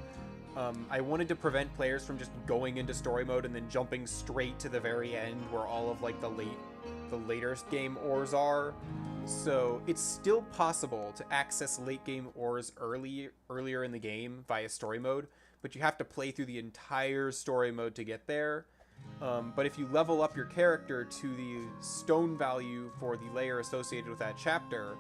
S1: I wanted to prevent players from just going into story mode and then jumping straight to the very end where all of like the later game ores are. So it's still possible to access late game ores earlier in the game via story mode, but you have to play through the entire story mode to get there. But if you level up your character to the stone value for the layer associated with that chapter,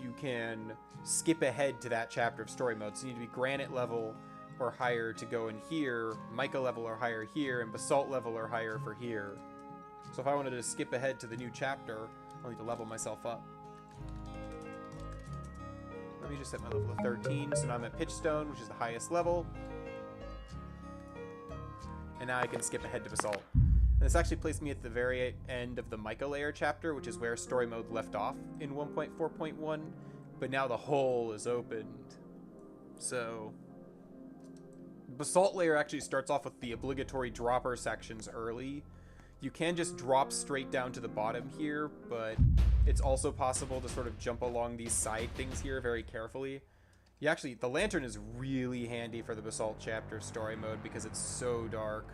S1: you can skip ahead to that chapter of story mode. So you need to be granite level or higher to go in here, mica level or higher here, and basalt level or higher for here. So if I wanted to skip ahead to the new chapter, I'll need to level myself up. Let me just set my level to 13, so now I'm at pitchstone, which is the highest level. And now I can skip ahead to basalt. And this actually placed me at the very end of the mica layer chapter, which is where story mode left off in 1.4.1, but now the hole is opened. So basalt layer actually starts off with the obligatory dropper sections early. You can just drop straight down to the bottom here, but it's also possible to sort of jump along these side things here very carefully. The lantern is really handy for the basalt chapter story mode because it's so dark.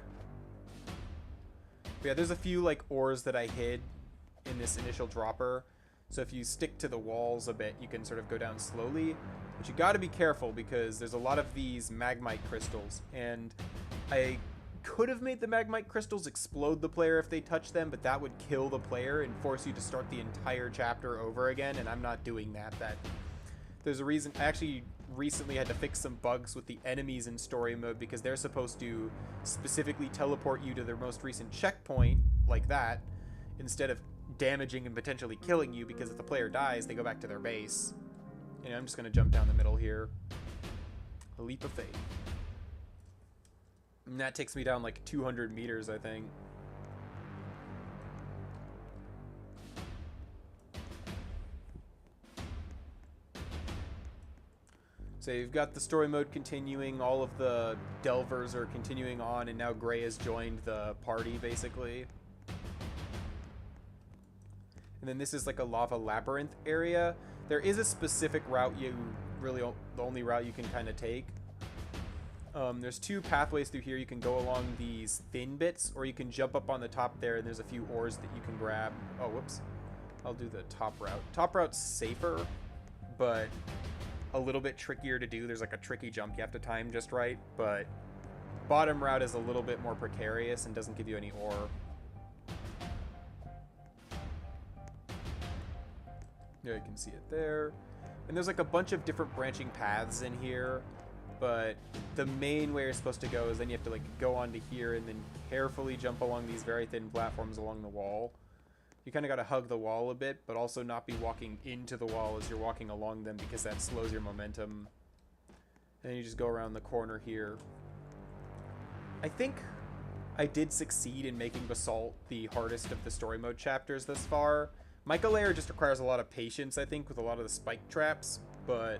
S1: But yeah, there's a few like ores that I hid in this initial dropper. So if you stick to the walls a bit, you can sort of go down slowly. But you gotta be careful because there's a lot of these magmite crystals. And I could have made the magmite crystals explode the player if they touch them, but that would kill the player and force you to start the entire chapter over again, and I'm not doing that. There's a reason. I actually recently had to fix some bugs with the enemies in story mode because they're supposed to specifically teleport you to their most recent checkpoint, like that, instead of damaging and potentially killing you, because if the player dies, they go back to their base. And I'm just going to jump down the middle here. A leap of faith. And that takes me down like 200 meters, I think. So you've got the story mode continuing, all of the delvers are continuing on, and now Gray has joined the party, basically. And then this is like a lava labyrinth area. There is a specific route the only route you can kind of take. There's two pathways through here. You can go along these thin bits, or you can jump up on the top there, and there's a few ores that you can grab. Oh, whoops. I'll do the top route. Top route's safer, but a little bit trickier to do. There's like a tricky jump you have to time just right, but bottom route is a little bit more precarious and doesn't give you any ore. Yeah, you can see it there. And there's like a bunch of different branching paths in here, but the main way you're supposed to go is then you have to like go onto here and then carefully jump along these very thin platforms along the wall. You kind of got to hug the wall a bit, but also not be walking into the wall as you're walking along them because that slows your momentum. And then you just go around the corner here. I think I did succeed in making Basalt the hardest of the story mode chapters thus far. Mica Layer just requires a lot of patience, I think, with a lot of the spike traps, but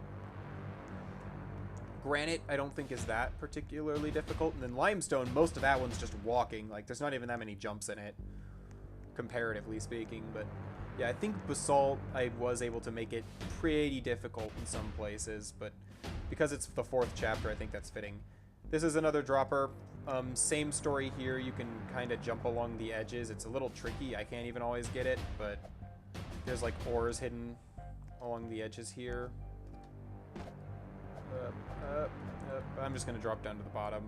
S1: Granite I don't think is that particularly difficult. And then Limestone, most of that one's just walking. Like, there's not even that many jumps in it, comparatively speaking. But yeah, I think Basalt, I was able to make it pretty difficult in some places, but because it's the 4th chapter, I think that's fitting. This is another dropper. Same story here. You can kind of jump along the edges. It's a little tricky. I can't even always get it, but there's like ores hidden along the edges here. I'm just going to drop down to the bottom.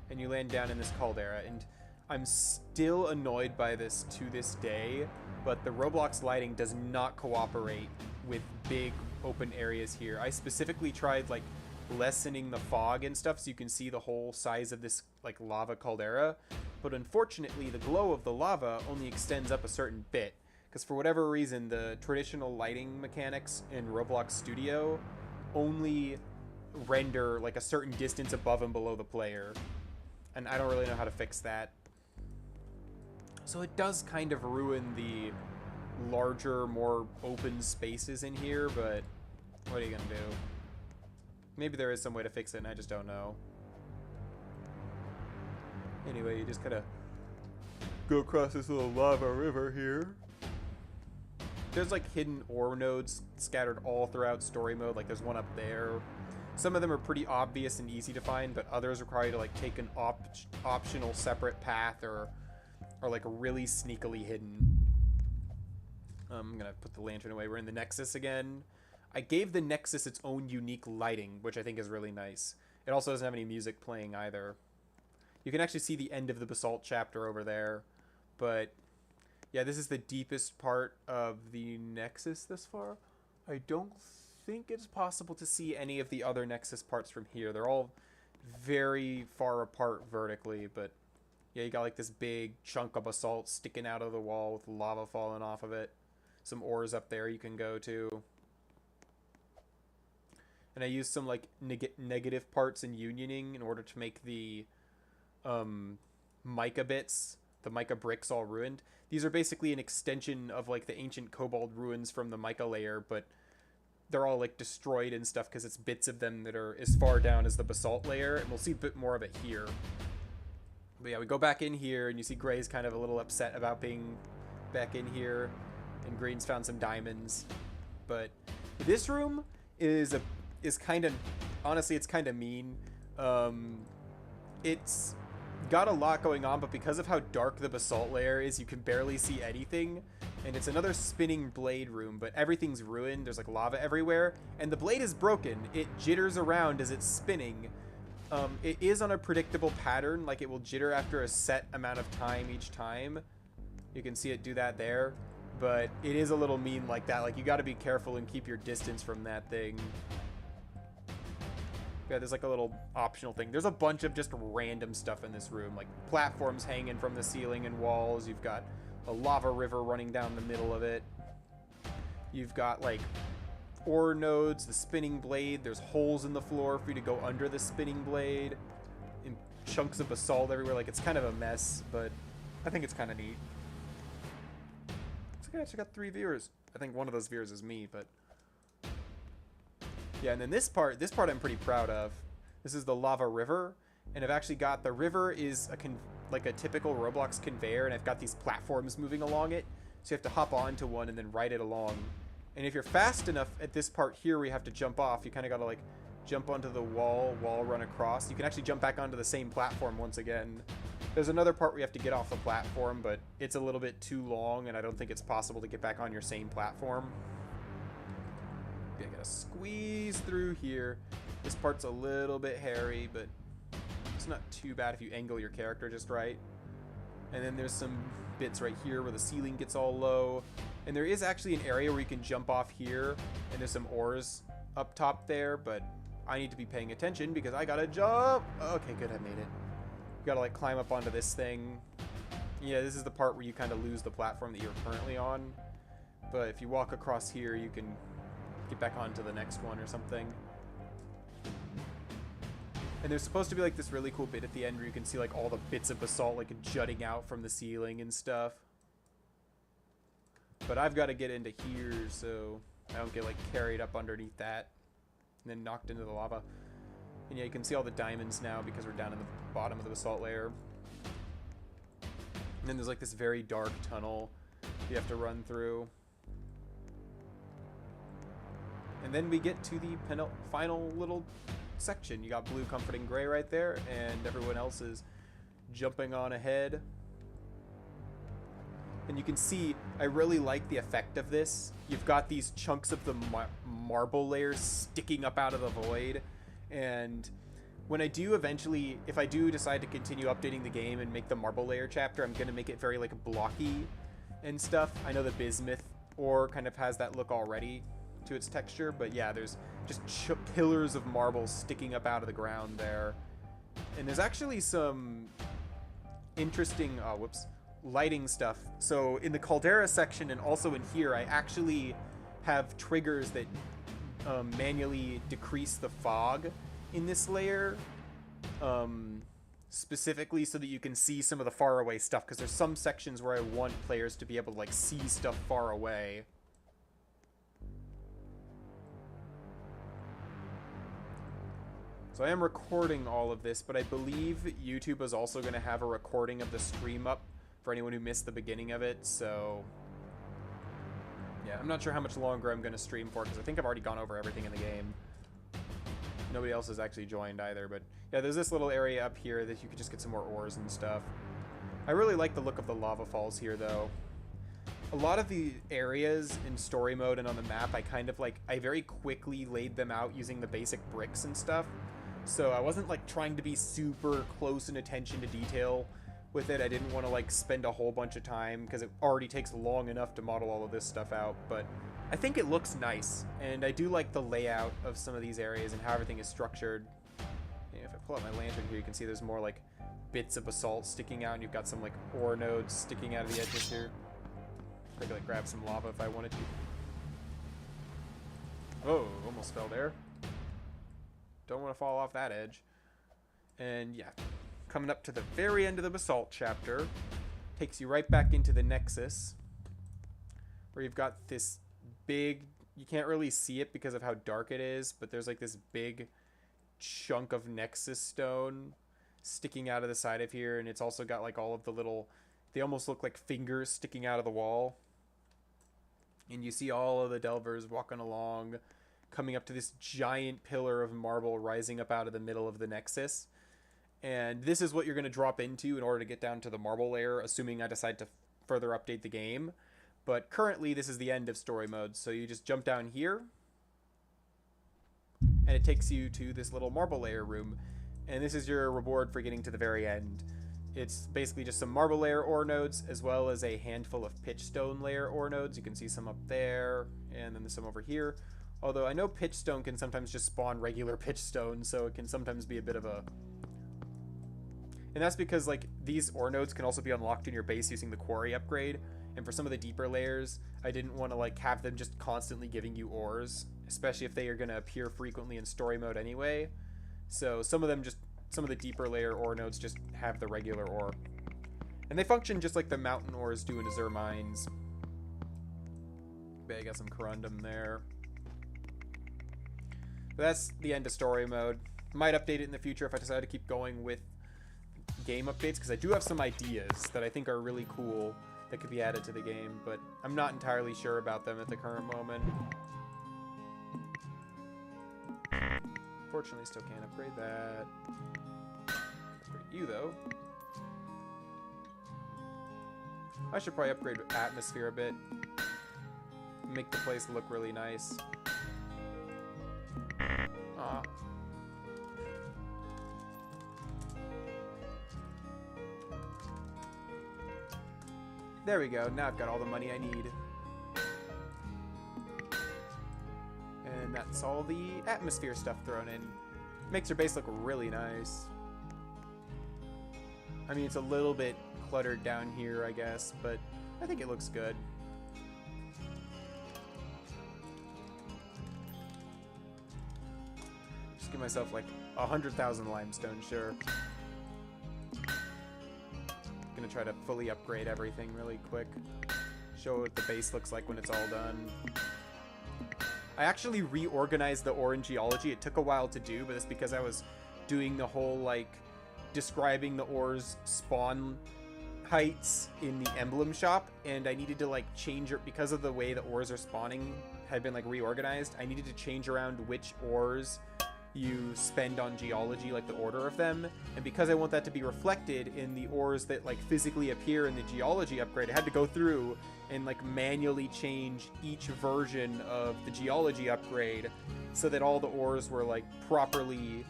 S1: And you land down in this caldera, and I'm still annoyed by this to this day, but the Roblox lighting does not cooperate with big open areas here. I specifically tried like lessening the fog and stuff so you can see the whole size of this like lava caldera, but unfortunately the glow of the lava only extends up a certain bit, because for whatever reason the traditional lighting mechanics in Roblox Studio only render like a certain distance above and below the player, and I don't really know how to fix that. So it does kind of ruin the larger, more open spaces in here, but what are you gonna do? Maybe there is some way to fix it and I just don't know. Anyway, you just kind of go across this little lava river here. There's like hidden ore nodes scattered all throughout story mode. Like there's one up there. Some of them are pretty obvious and easy to find, but others require you to like take an optional separate path or like really sneakily hidden. I'm gonna put the lantern away. We're in the Nexus again. I gave the Nexus its own unique lighting, which I think is really nice. It also doesn't have any music playing either. You can actually see the end of the Basalt chapter over there, but yeah, this is the deepest part of the Nexus this far. I don't think it's possible to see any of the other Nexus parts from here. They're all very far apart vertically, but yeah, you got like this big chunk of basalt sticking out of the wall with lava falling off of it. Some ores up there you can go to. And I used some like negative parts in unioning in order to make the mica bits, the mica bricks all ruined. These are basically an extension of like the ancient cobalt ruins from the mica layer, but they're all like destroyed and stuff because it's bits of them that are as far down as the basalt layer, and we'll see a bit more of it here. But yeah, we go back in here, and you see Gray's kind of a little upset about being back in here, and Green's found some diamonds. But this room is kind of, honestly, it's kind of mean. It's got a lot going on, but because of how dark the basalt layer is, you can barely see anything. And it's another spinning blade room, but everything's ruined. There's like lava everywhere, and the blade is broken. It jitters around as it's spinning. It is on a predictable pattern, like it will jitter after a set amount of time each time. You can see it do that there, but it is a little mean like that. Like, you got to be careful and keep your distance from that thing. Yeah, there's like a little optional thing. There's a bunch of just random stuff in this room, like platforms hanging from the ceiling and walls. You've got a lava river running down the middle of it. You've got like ore nodes, the spinning blade. There's holes in the floor for you to go under the spinning blade, and chunks of basalt everywhere. Like, it's kind of a mess, but I think it's kind of neat. I actually got 3 viewers. I think one of those viewers is me, but yeah. And then this part I'm pretty proud of. This is the lava river, and I've actually got the river is like a typical Roblox conveyor, and I've got these platforms moving along it, so you have to hop onto one and then ride it along. And if you're fast enough at this part here where you have to jump off, you kind of got to like jump onto the wall, run across. You can actually jump back onto the same platform once again. There's another part where you have to get off the platform, but it's a little bit too long, and I don't think it's possible to get back on your same platform. Okay, I gotta squeeze through here. This part's a little bit hairy, but it's not too bad if you angle your character just right. And then there's some bits right here where the ceiling gets all low. And there is actually an area where you can jump off here, and there's some ores up top there, but I need to be paying attention because I gotta jump. Okay, good, I made it. You gotta like climb up onto this thing. Yeah, this is the part where you kind of lose the platform that you're currently on. But if you walk across here, you can get back onto the next one or something. And there's supposed to be like this really cool bit at the end where you can see like all the bits of basalt like jutting out from the ceiling and stuff. But I've got to get into here so I don't get like carried up underneath that and then knocked into the lava. And yeah, you can see all the diamonds now because we're down in the bottom of the basalt layer. And then there's like this very dark tunnel you have to run through. And then we get to the final little section. You got Blue comforting Gray right there, and everyone else is jumping on ahead. And you can see, I really like the effect of this. You've got these chunks of the marble layers sticking up out of the void. And when I do eventually, if I do decide to continue updating the game and make the marble layer chapter, I'm going to make it very like blocky and stuff. I know the bismuth ore kind of has that look already to its texture, but yeah, there's just pillars of marble sticking up out of the ground there. And there's actually some interesting, lighting stuff. So in the caldera section and also in here, I actually have triggers that manually decrease the fog in this layer, specifically so that you can see some of the far away stuff, because there's some sections where I want players to be able to like see stuff far away. So I am recording all of this, but I believe YouTube is also going to have a recording of the stream up for anyone who missed the beginning of it, so yeah, I'm not sure how much longer I'm going to stream for, because I think I've already gone over everything in the game. Nobody else has actually joined either, but yeah, there's this little area up here that you could just get some more ores and stuff. I really like the look of the lava falls here, though. A lot of the areas in story mode and on the map, I very quickly laid them out using the basic bricks and stuff. So I wasn't like trying to be super close in attention to detail with it. I didn't want to like spend a whole bunch of time because it already takes long enough to model all of this stuff out, but I think it looks nice, and I do like the layout of some of these areas and how everything is structured. Yeah, if I pull out my lantern here, you can see there's more like bits of basalt sticking out, and you've got some like ore nodes sticking out of the edges here. I could like grab some lava if I wanted to. Oh, almost fell there. Don't want to fall off that edge. And yeah, coming up to the very end of the basalt chapter. Takes you right back into the Nexus, where you've got this big, you can't really see it because of how dark it is, but there's like this big chunk of Nexus stone sticking out of the side of here, and it's also got like all of the little, they almost look like fingers sticking out of the wall. And you see all of the delvers walking along, coming up to this giant pillar of marble rising up out of the middle of the Nexus. And this is what you're going to drop into in order to get down to the marble layer, assuming I decide to further update the game. But currently, this is the end of story mode, so you just jump down here, and it takes you to this little marble layer room. And this is your reward for getting to the very end. It's basically just some marble layer ore nodes, as well as a handful of pitchstone layer ore nodes. You can see some up there, and then there's some over here. Although I know pitchstone can sometimes just spawn regular pitchstone, so it can sometimes be a bit of a... And that's because like these ore nodes can also be unlocked in your base using the quarry upgrade. And for some of the deeper layers, I didn't want to like have them just constantly giving you ores, especially if they are going to appear frequently in story mode anyway. So some of the deeper layer ore nodes just have the regular ore. And they function just like the mountain ores do in Azure Mines. But I got some corundum there. But that's the end of story mode. Might update it in the future if I decide to keep going with game updates, because I do have some ideas that I think are really cool that could be added to the game, but I'm not entirely sure about them at the current moment. Fortunately, still can't upgrade that. Upgrade you, though. I should probably upgrade atmosphere a bit. Make the place look really nice. Aw. There we go. Now I've got all the money I need. And that's all the atmosphere stuff thrown in. Makes your base look really nice. I mean, it's a little bit cluttered down here, I guess, but I think it looks good. Just give myself like 100,000 limestone, sure. Gonna try to fully upgrade everything really quick. Show what the base looks like when it's all done. I actually reorganized the ore in geology. It took a while to do, but it's because I was doing the whole like describing the ore's spawn heights in the emblem shop, and I needed to like change it because of the way the ores are spawning had been like reorganized. I needed to change around which ores you spend on geology, like the order of them, and because I want that to be reflected in the ores that like physically appear in the geology upgrade, I had to go through and like manually change each version of the geology upgrade so that all the ores were like properly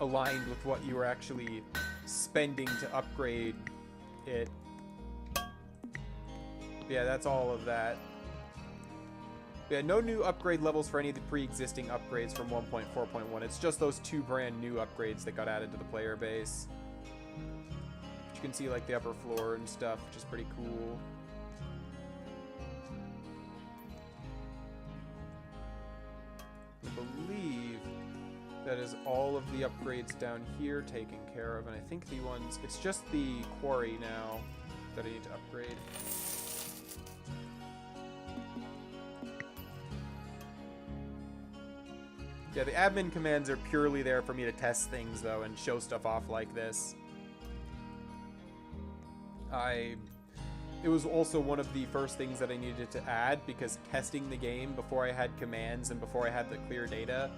S1: aligned with what you were actually spending to upgrade it. Yeah, that's all of that. Yeah, no new upgrade levels for any of the pre-existing upgrades from 1.4.1. It's just those two brand new upgrades that got added to the player base. You can see like the upper floor and stuff, which is pretty cool. I believe that is all of the upgrades down here taken care of, and I think the ones, it's just the quarry now that I need to upgrade. Yeah, the admin commands are purely there for me to test things, though, and show stuff off like this. It was also one of the first things that I needed to add, because testing the game before I had commands and before I had the clear data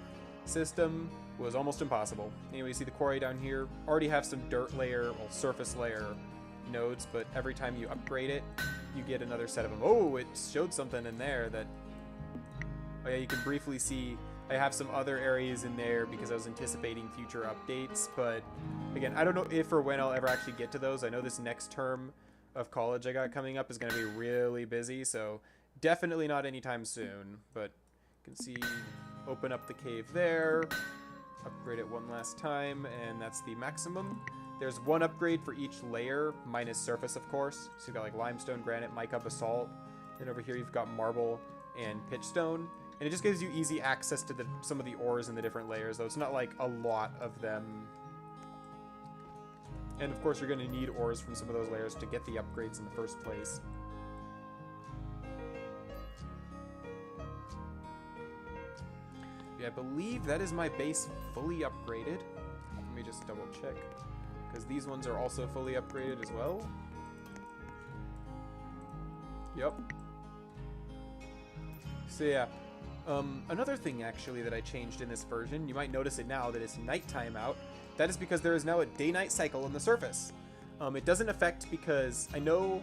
S1: system was almost impossible. Anyway, you see the quarry down here? Already have some dirt layer, well, surface layer nodes, but every time you upgrade it, you get another set of them. Oh, it showed something in there that... Oh yeah, you can briefly see... I have some other areas in there because I was anticipating future updates, but again, I don't know if or when I'll ever actually get to those. I know this next term of college I got coming up is going to be really busy, so definitely not anytime soon, but you can see, open up the cave there, upgrade it one last time, and that's the maximum. There's one upgrade for each layer, minus surface, of course. So you've got like limestone, granite, mica, basalt, and over here you've got marble and pitchstone. And it just gives you easy access to some of the ores in the different layers, though it's not like a lot of them. And of course, you're going to need ores from some of those layers to get the upgrades in the first place. Yeah, I believe that is my base fully upgraded. Let me just double check, because these ones are also fully upgraded as well. Yep. So yeah, another thing actually that I changed in this version, you might notice it now that it's nighttime out. That is because there is now a day-night cycle on the surface. It doesn't affect, because I know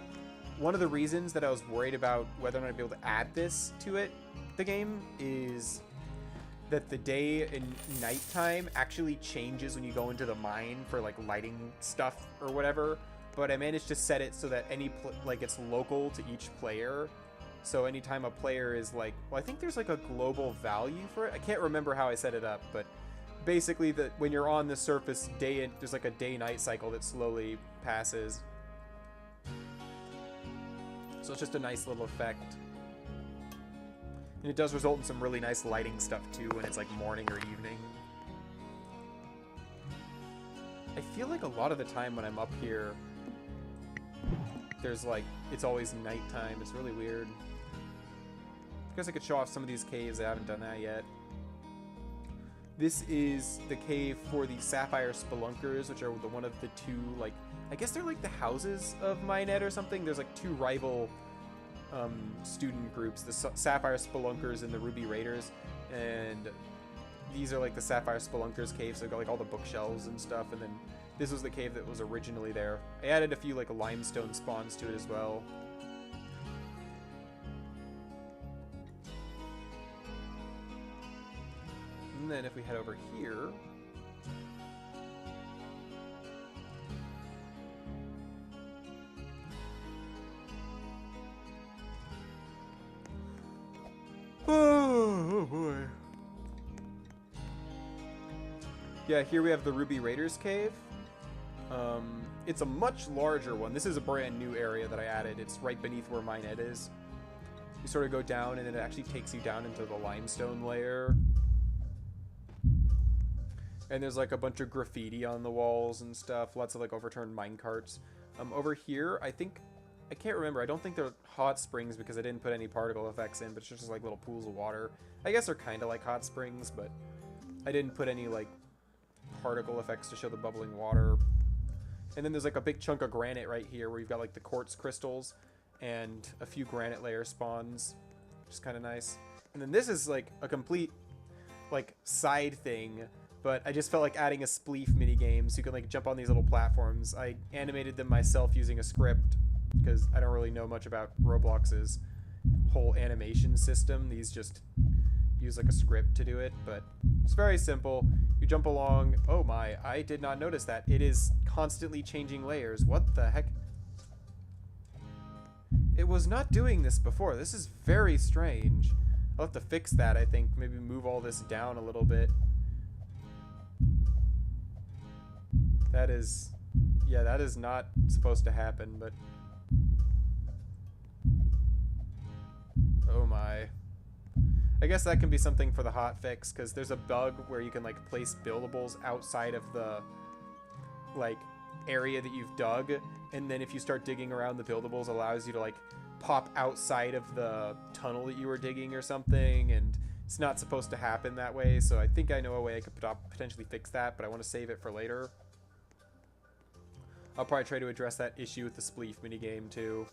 S1: one of the reasons that I was worried about whether or not I'd be able to add this to the game, is that the day and nighttime actually changes when you go into the mine for like lighting stuff or whatever. But I managed to set it so that it's local to each player. So anytime a player is like, well, I think there's like a global value for it. I can't remember how I set it up, but basically when you're on the surface, there's like a day-night cycle that slowly passes. So it's just a nice little effect. And it does result in some really nice lighting stuff too when it's like morning or evening. I feel like a lot of the time when I'm up here, there's like, it's always nighttime. It's really weird. I guess I could show off some of these caves. I haven't done that yet. This is the cave for the Sapphire Spelunkers, which are one of the two, like, I guess they're like the houses of Minet or something. There's like two rival student groups, the Sapphire Spelunkers and the Ruby Raiders, and these are like the Sapphire Spelunkers cave, so they've got like all the bookshelves and stuff, and then this was the cave that was originally there. I added a few like limestone spawns to it as well. And then if we head over here, oh boy. Yeah, here we have the Ruby Raiders cave. It's a much larger one. This is a brand new area that I added. It's right beneath where Minet is. You sort of go down, and then it actually takes you down into the limestone layer. And there's like a bunch of graffiti on the walls and stuff. Lots of like overturned minecarts. Over here, I can't remember. I don't think they're hot springs because I didn't put any particle effects in, but it's just like little pools of water. I guess they're kind of like hot springs, but I didn't put any like particle effects to show the bubbling water. And then there's like a big chunk of granite right here where you've got like the quartz crystals and a few granite layer spawns, which is kind of nice. And then this is like a complete like side thing, but I just felt like adding a spleef minigame so you can like jump on these little platforms. I animated them myself using a script because I don't really know much about Roblox's whole animation system. These just use like a script to do it, but it's very simple. You jump along. Oh my, I did not notice that. It is constantly changing layers. What the heck? It was not doing this before. This is very strange. I'll have to fix that, I think. Maybe move all this down a little bit. That is... yeah, that is not supposed to happen, but... oh my. I guess that can be something for the hotfix, because there's a bug where you can like place buildables outside of the like area that you've dug, and then if you start digging around, the buildables allows you to like pop outside of the tunnel that you were digging or something, and it's not supposed to happen that way. So I think I know a way I could potentially fix that, but I want to save it for later. I'll probably try to address that issue with the spleef minigame too.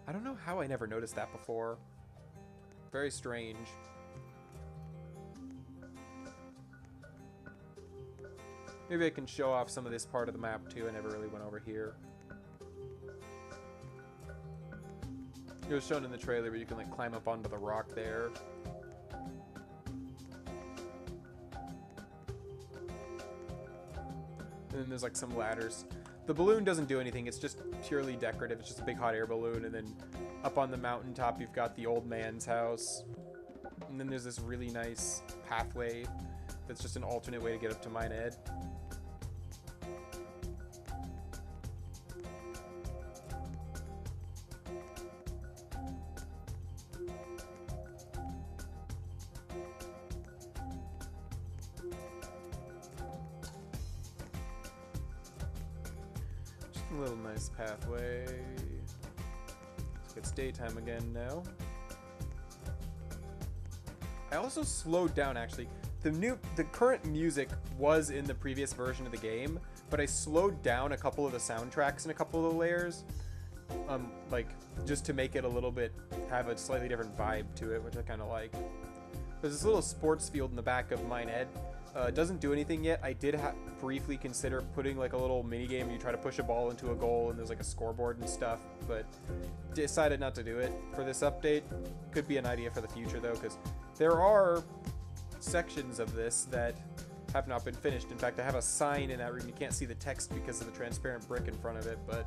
S1: I don't know how I never noticed that before. Very strange. Maybe I can show off some of this part of the map too. I never really went over here. It was shown in the trailer, but you can like climb up onto the rock there. And then there's like some ladders. The balloon doesn't do anything. It's just purely decorative. It's just a big hot air balloon. And then up on the mountaintop, you've got the old man's house. And then there's this really nice pathway that's just an alternate way to get up to Minet. A little nice pathway. It's daytime again now. I also slowed down, actually. The current music was in the previous version of the game, but I slowed down a couple of the soundtracks in a couple of the layers, like just to make it a little bit have a slightly different vibe to it, which I kind of like. There's this little sports field in the back of mine, Ed. It doesn't do anything yet. I did briefly consider putting like a little mini game. You try to push a ball into a goal, and there's like a scoreboard and stuff, but decided not to do it for this update. Could be an idea for the future though, because there are sections of this that have not been finished. In fact, I have a sign in that room. You can't see the text because of the transparent brick in front of it, but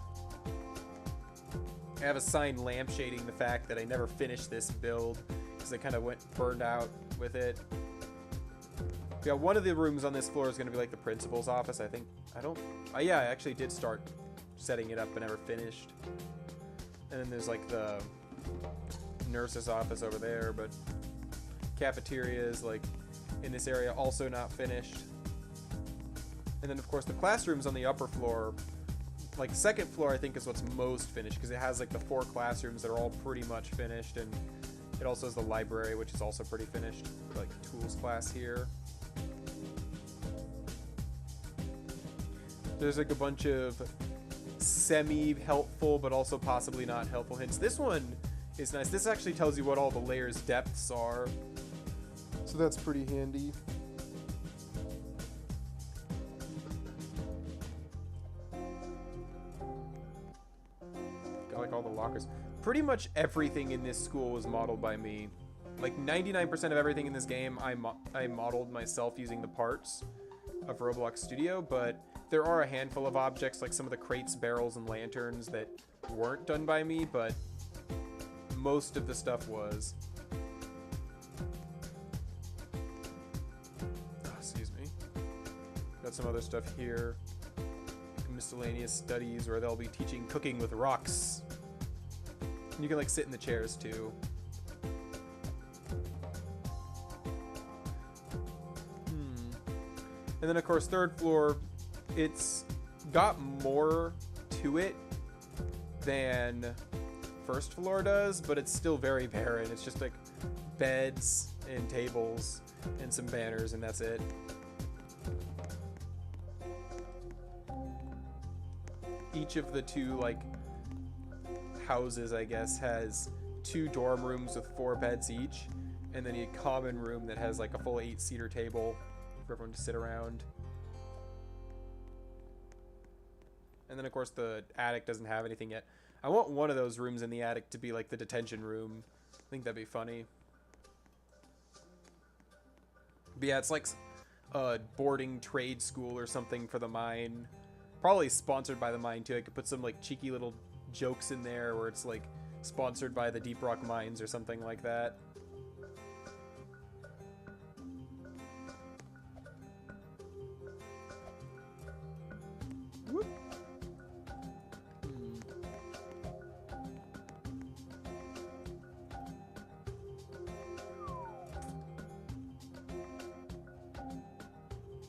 S1: I have a sign lampshading the fact that I never finished this build because I kind of burned out with it. Yeah, one of the rooms on this floor is going to be like the principal's office, I think. Yeah, I actually did start setting it up but never finished. And then there's like the nurse's office over there, but cafeteria is like in this area also not finished. And then of course the classrooms on the upper floor, like second floor I think is what's most finished because it has like the 4 classrooms that are all pretty much finished, and it also has the library, which is also pretty finished, like tools class here. There's like a bunch of semi-helpful but also possibly not helpful hints. This one is nice. This actually tells you what all the layers' depths are, so that's pretty handy. Got like all the lockers. Pretty much everything in this school was modeled by me. Like 99% of everything in this game I modeled myself using the parts of Roblox Studio, but there are a handful of objects like some of the crates, barrels, and lanterns that weren't done by me, but most of the stuff was. Oh, excuse me. Got some other stuff here. Miscellaneous studies where they'll be teaching cooking with rocks. And you can like sit in the chairs too. And then of course third floor, it's got more to it than first floor does, but it's still very barren. It's just like beds and tables and some banners, and that's it. Each of the 2 like houses, I guess, has 2 dorm rooms with 4 beds each, and then a common room that has like a full 8-seater table for everyone to sit around. And then of course the attic doesn't have anything yet. I want one of those rooms in the attic to be like the detention room. I think that'd be funny. But yeah, it's like a boarding trade school or something for the mine. Probably sponsored by the mine too. I could put some like cheeky little jokes in there where it's like sponsored by the Deeprock mines or something like that. Whoop.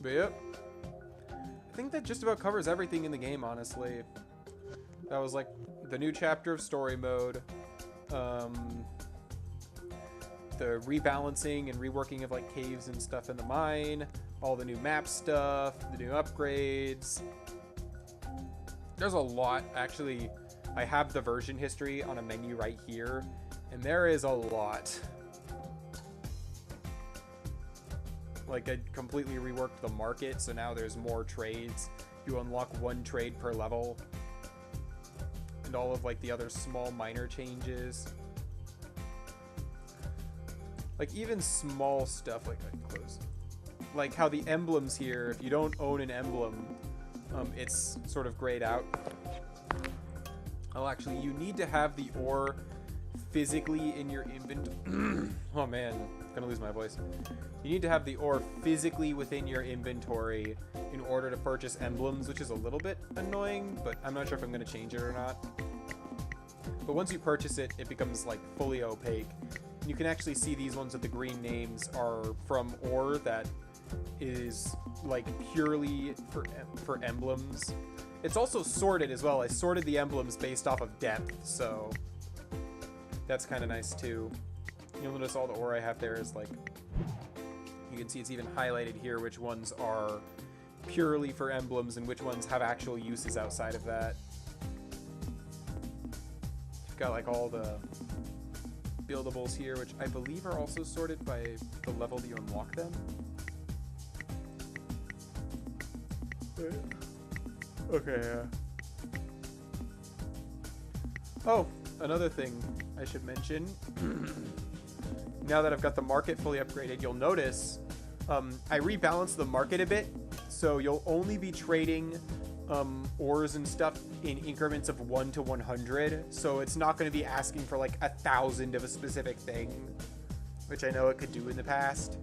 S1: But yep, I think that just about covers everything in the game, honestly. That was like the new chapter of story mode, the rebalancing and reworking of like caves and stuff in the mine, all the new map stuff, the new upgrades. There's a lot. Actually, I have the version history on a menu right here, and there is a lot. Like, I completely reworked the market, so now there's more trades. You unlock 1 trade per level. And all of, like, the other small minor changes. Like, even small stuff, like, I can close. Like, how the emblems here, if you don't own an emblem, it's sort of grayed out. Oh, actually, you need to have the ore physically in your inventory. Oh, man. I'm gonna lose my voice. You need to have the ore physically within your inventory in order to purchase emblems, which is a little bit annoying, but I'm not sure if I'm going to change it or not. But once you purchase it, it becomes like fully opaque. You can actually see these ones with the green names are from ore that is like purely for emblems. It's also sorted as well. I sorted the emblems based off of depth, so that's kind of nice too. You'll notice all the ore I have there is like, you can see it's even highlighted here which ones are purely for emblems and which ones have actual uses outside of that. You've got like all the buildables here, which I believe are also sorted by the level that you unlock them. Okay, oh, another thing I should mention. Now that I've got the market fully upgraded, you'll notice I rebalanced the market a bit, so you'll only be trading ores and stuff in increments of 1 to 100, so it's not going to be asking for like 1,000 of a specific thing, which I know it could do in the past.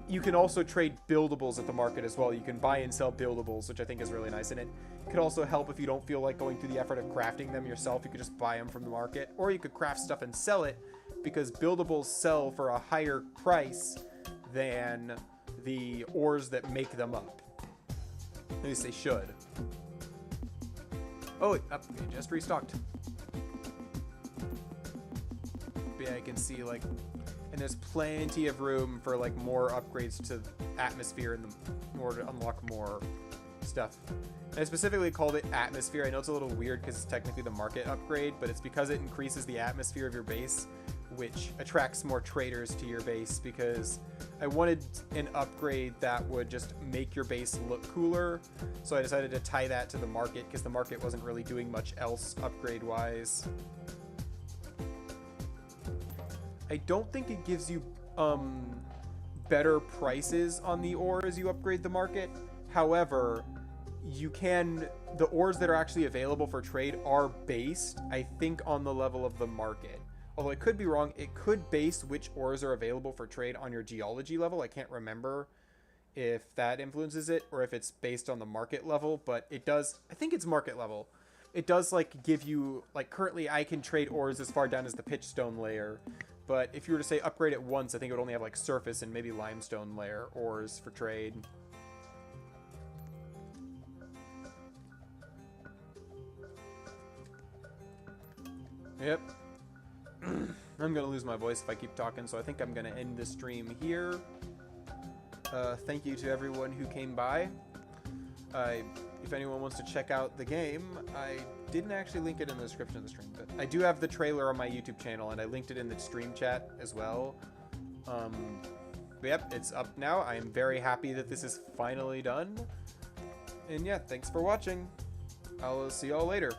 S1: You can also trade buildables at the market as well. You can buy and sell buildables, which I think is really nice, and it could also help if you don't feel like going through the effort of crafting them yourself. You could just buy them from the market, or you could craft stuff and sell it, because buildables sell for a higher price than the ores that make them up. At least they should. Oh, it just restocked. But yeah, I can see like, and there's plenty of room for like more upgrades to atmosphere in order to unlock more stuff. And I specifically called it atmosphere. I know it's a little weird because it's technically the market upgrade, but it's because it increases the atmosphere of your base, which attracts more traders to your base, because I wanted an upgrade that would just make your base look cooler. So I decided to tie that to the market, because the market wasn't really doing much else upgrade wise. I don't think it gives you better prices on the ore as you upgrade the market. However, you can, the ores that are actually available for trade are based, I think, on the level of the market. Although I could be wrong, it could base which ores are available for trade on your geology level. I can't remember if that influences it or if it's based on the market level, but it does, I think it's market level. It does like give you, like currently I can trade ores as far down as the pitchstone layer, but if you were to say upgrade it once, I think it would only have like surface and maybe limestone layer ores for trade. Yep. I'm gonna lose my voice if I keep talking, so I think I'm gonna end the stream here. Thank you to everyone who came by. If anyone wants to check out the game, I didn't actually link it in the description of the stream, but I do have the trailer on my YouTube channel, and I linked it in the stream chat as well. But yep, it's up now. I am very happy that this is finally done. And yeah, thanks for watching. I'll see y'all later.